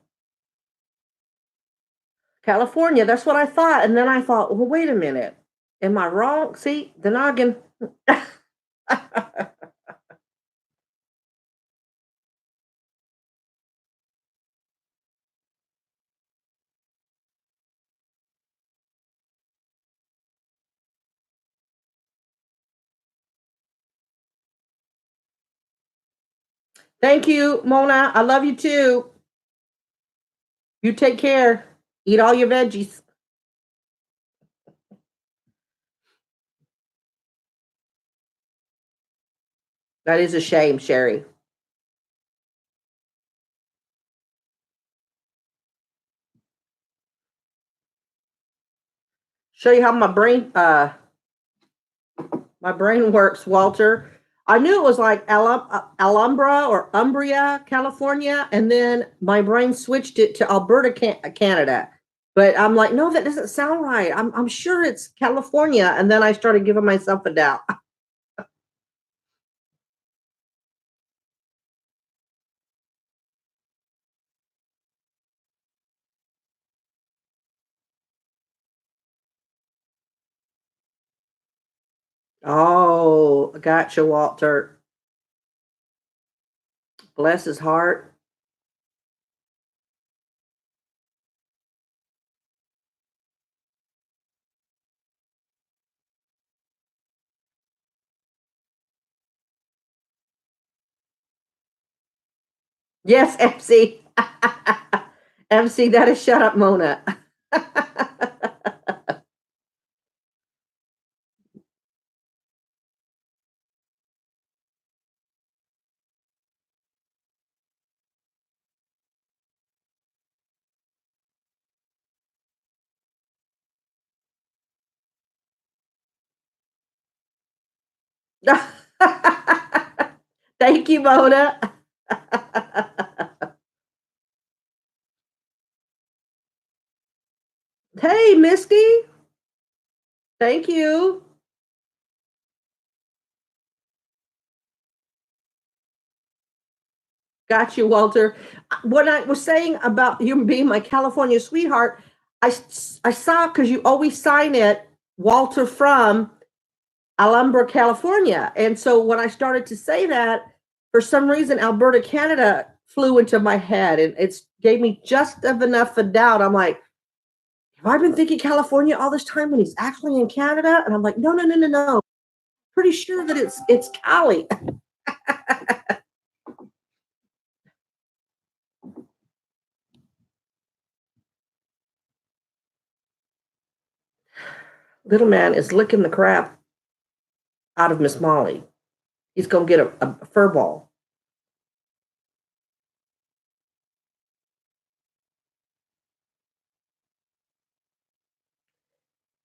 California, that's what I thought. And then I thought, well, wait a minute. Am I wrong? See, the noggin. Thank you, Mona. I love you too. You take care. Eat all your veggies. That is a shame, Sherry. Show you how my brain works, Walter. I knew it was like Alhambra or Umbria, California, and then my brain switched it to Alberta, Canada. But I'm like, no, that doesn't sound right. I'm sure it's California, and then I started giving myself a doubt. Oh, gotcha, Walter. Bless his heart. Yes, MC. MC, that is shut up, Mona. Thank you, Mona. Hey, Misty. Thank you. Got you, Walter. What I was saying about you being my California sweetheart, I saw because you always sign it, Walter from Alhambra, California. And so when I started to say that, for some reason, Alberta, Canada flew into my head and it gave me just of enough of doubt. I'm like, have I been thinking California all this time when he's actually in Canada? And I'm like, no, no, no, no, no. Pretty sure that it's Cali. Little man is licking the crap out of Miss Molly. He's gonna get a fur ball.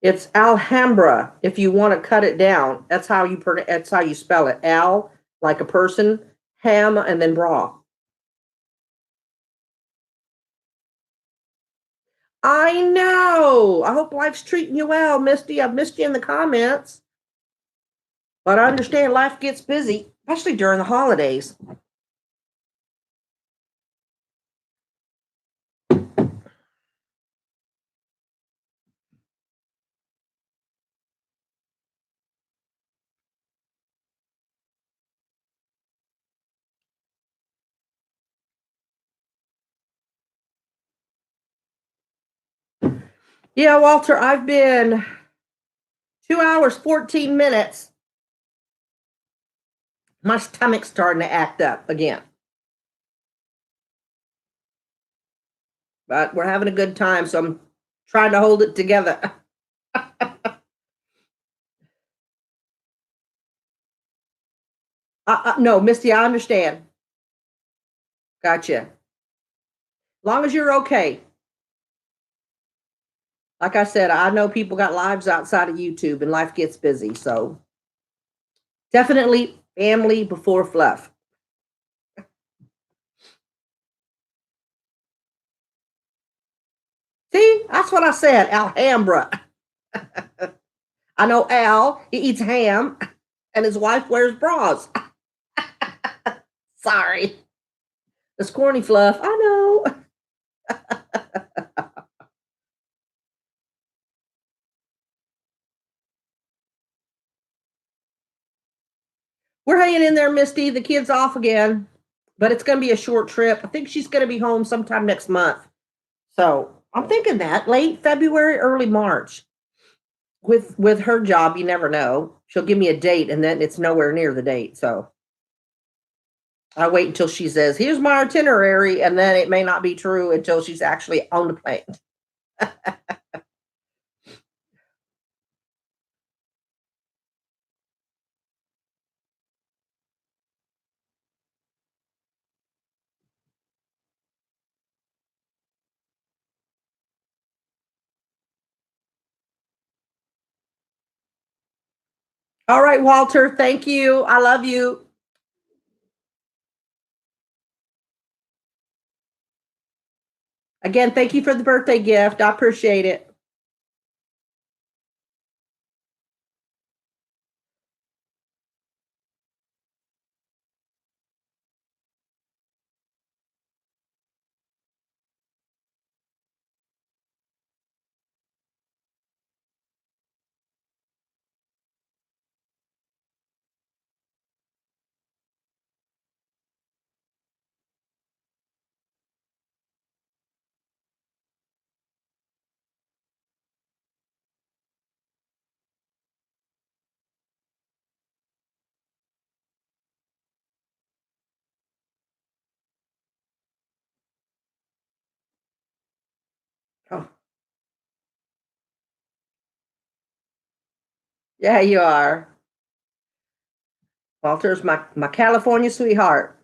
It's Alhambra. If you want to cut it down, that's how you spell it. Al, like a person, ham, and then bra. I know. I hope life's treating you well, Misty. I've missed you in the comments, but I understand life gets busy, especially during the holidays. Yeah, Walter, I've been 2 hours, 14 minutes. My stomach's starting to act up again, but we're having a good time, so I'm trying to hold it together. No, Misty, I understand. Gotcha. Long as you're okay. Like I said, I know people got lives outside of YouTube and life gets busy. So definitely family before fluff. See, that's what I said. Alhambra. I know Al, he eats ham and his wife wears bras. Sorry. It's corny fluff. I know. We're hanging in there, Misty. The kid's off again, but it's going to be a short trip. I think she's going to be home sometime next month. So I'm thinking that late February, early March. With her job, you never know. She'll give me a date, and then it's nowhere near the date. So I wait until she says, "Here's my itinerary," and then it may not be true until she's actually on the plane. All right, Walter. Thank you. I love you. Again, thank you for the birthday gift. I appreciate it. Oh, yeah, you are. Walter's my California sweetheart.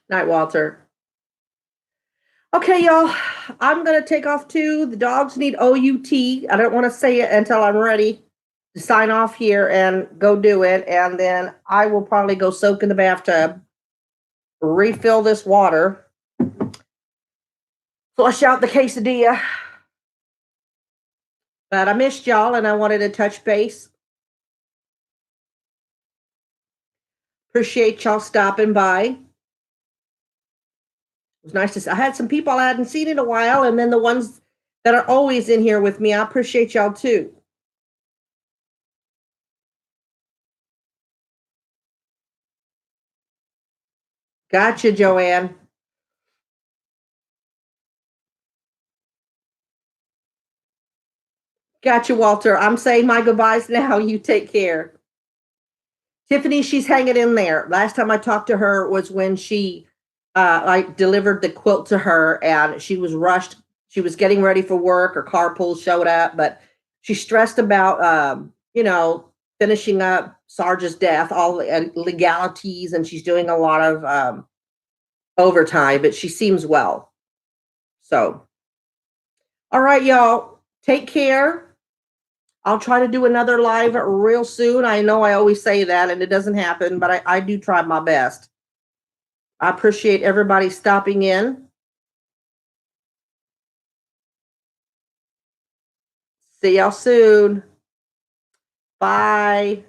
Night, Walter. Okay, y'all. I'm gonna take off too. The dogs need OUT. I don't want to say it until I'm ready to sign off here and go do it. And then I will probably go soak in the bathtub, refill this water, flush out the quesadilla. But I missed y'all and I wanted to touch base. Appreciate y'all stopping by. It was nice to see. I had some people I hadn't seen in a while, and then the ones that are always in here with me. I appreciate y'all too. Gotcha, Joanne. Gotcha, Walter. I'm saying my goodbyes now. You take care. Tiffany, she's hanging in there. Last time I talked to her was when she I delivered the quilt to her and she was rushed. She was getting ready for work. Her carpool showed up, but she's stressed about finishing up Sarge's death, all the legalities, and she's doing a lot of overtime, but she seems well. So, all right, y'all. Take care. I'll try to do another live real soon. I know I always say that and it doesn't happen, but I do try my best. I appreciate everybody stopping in. See y'all soon. Bye.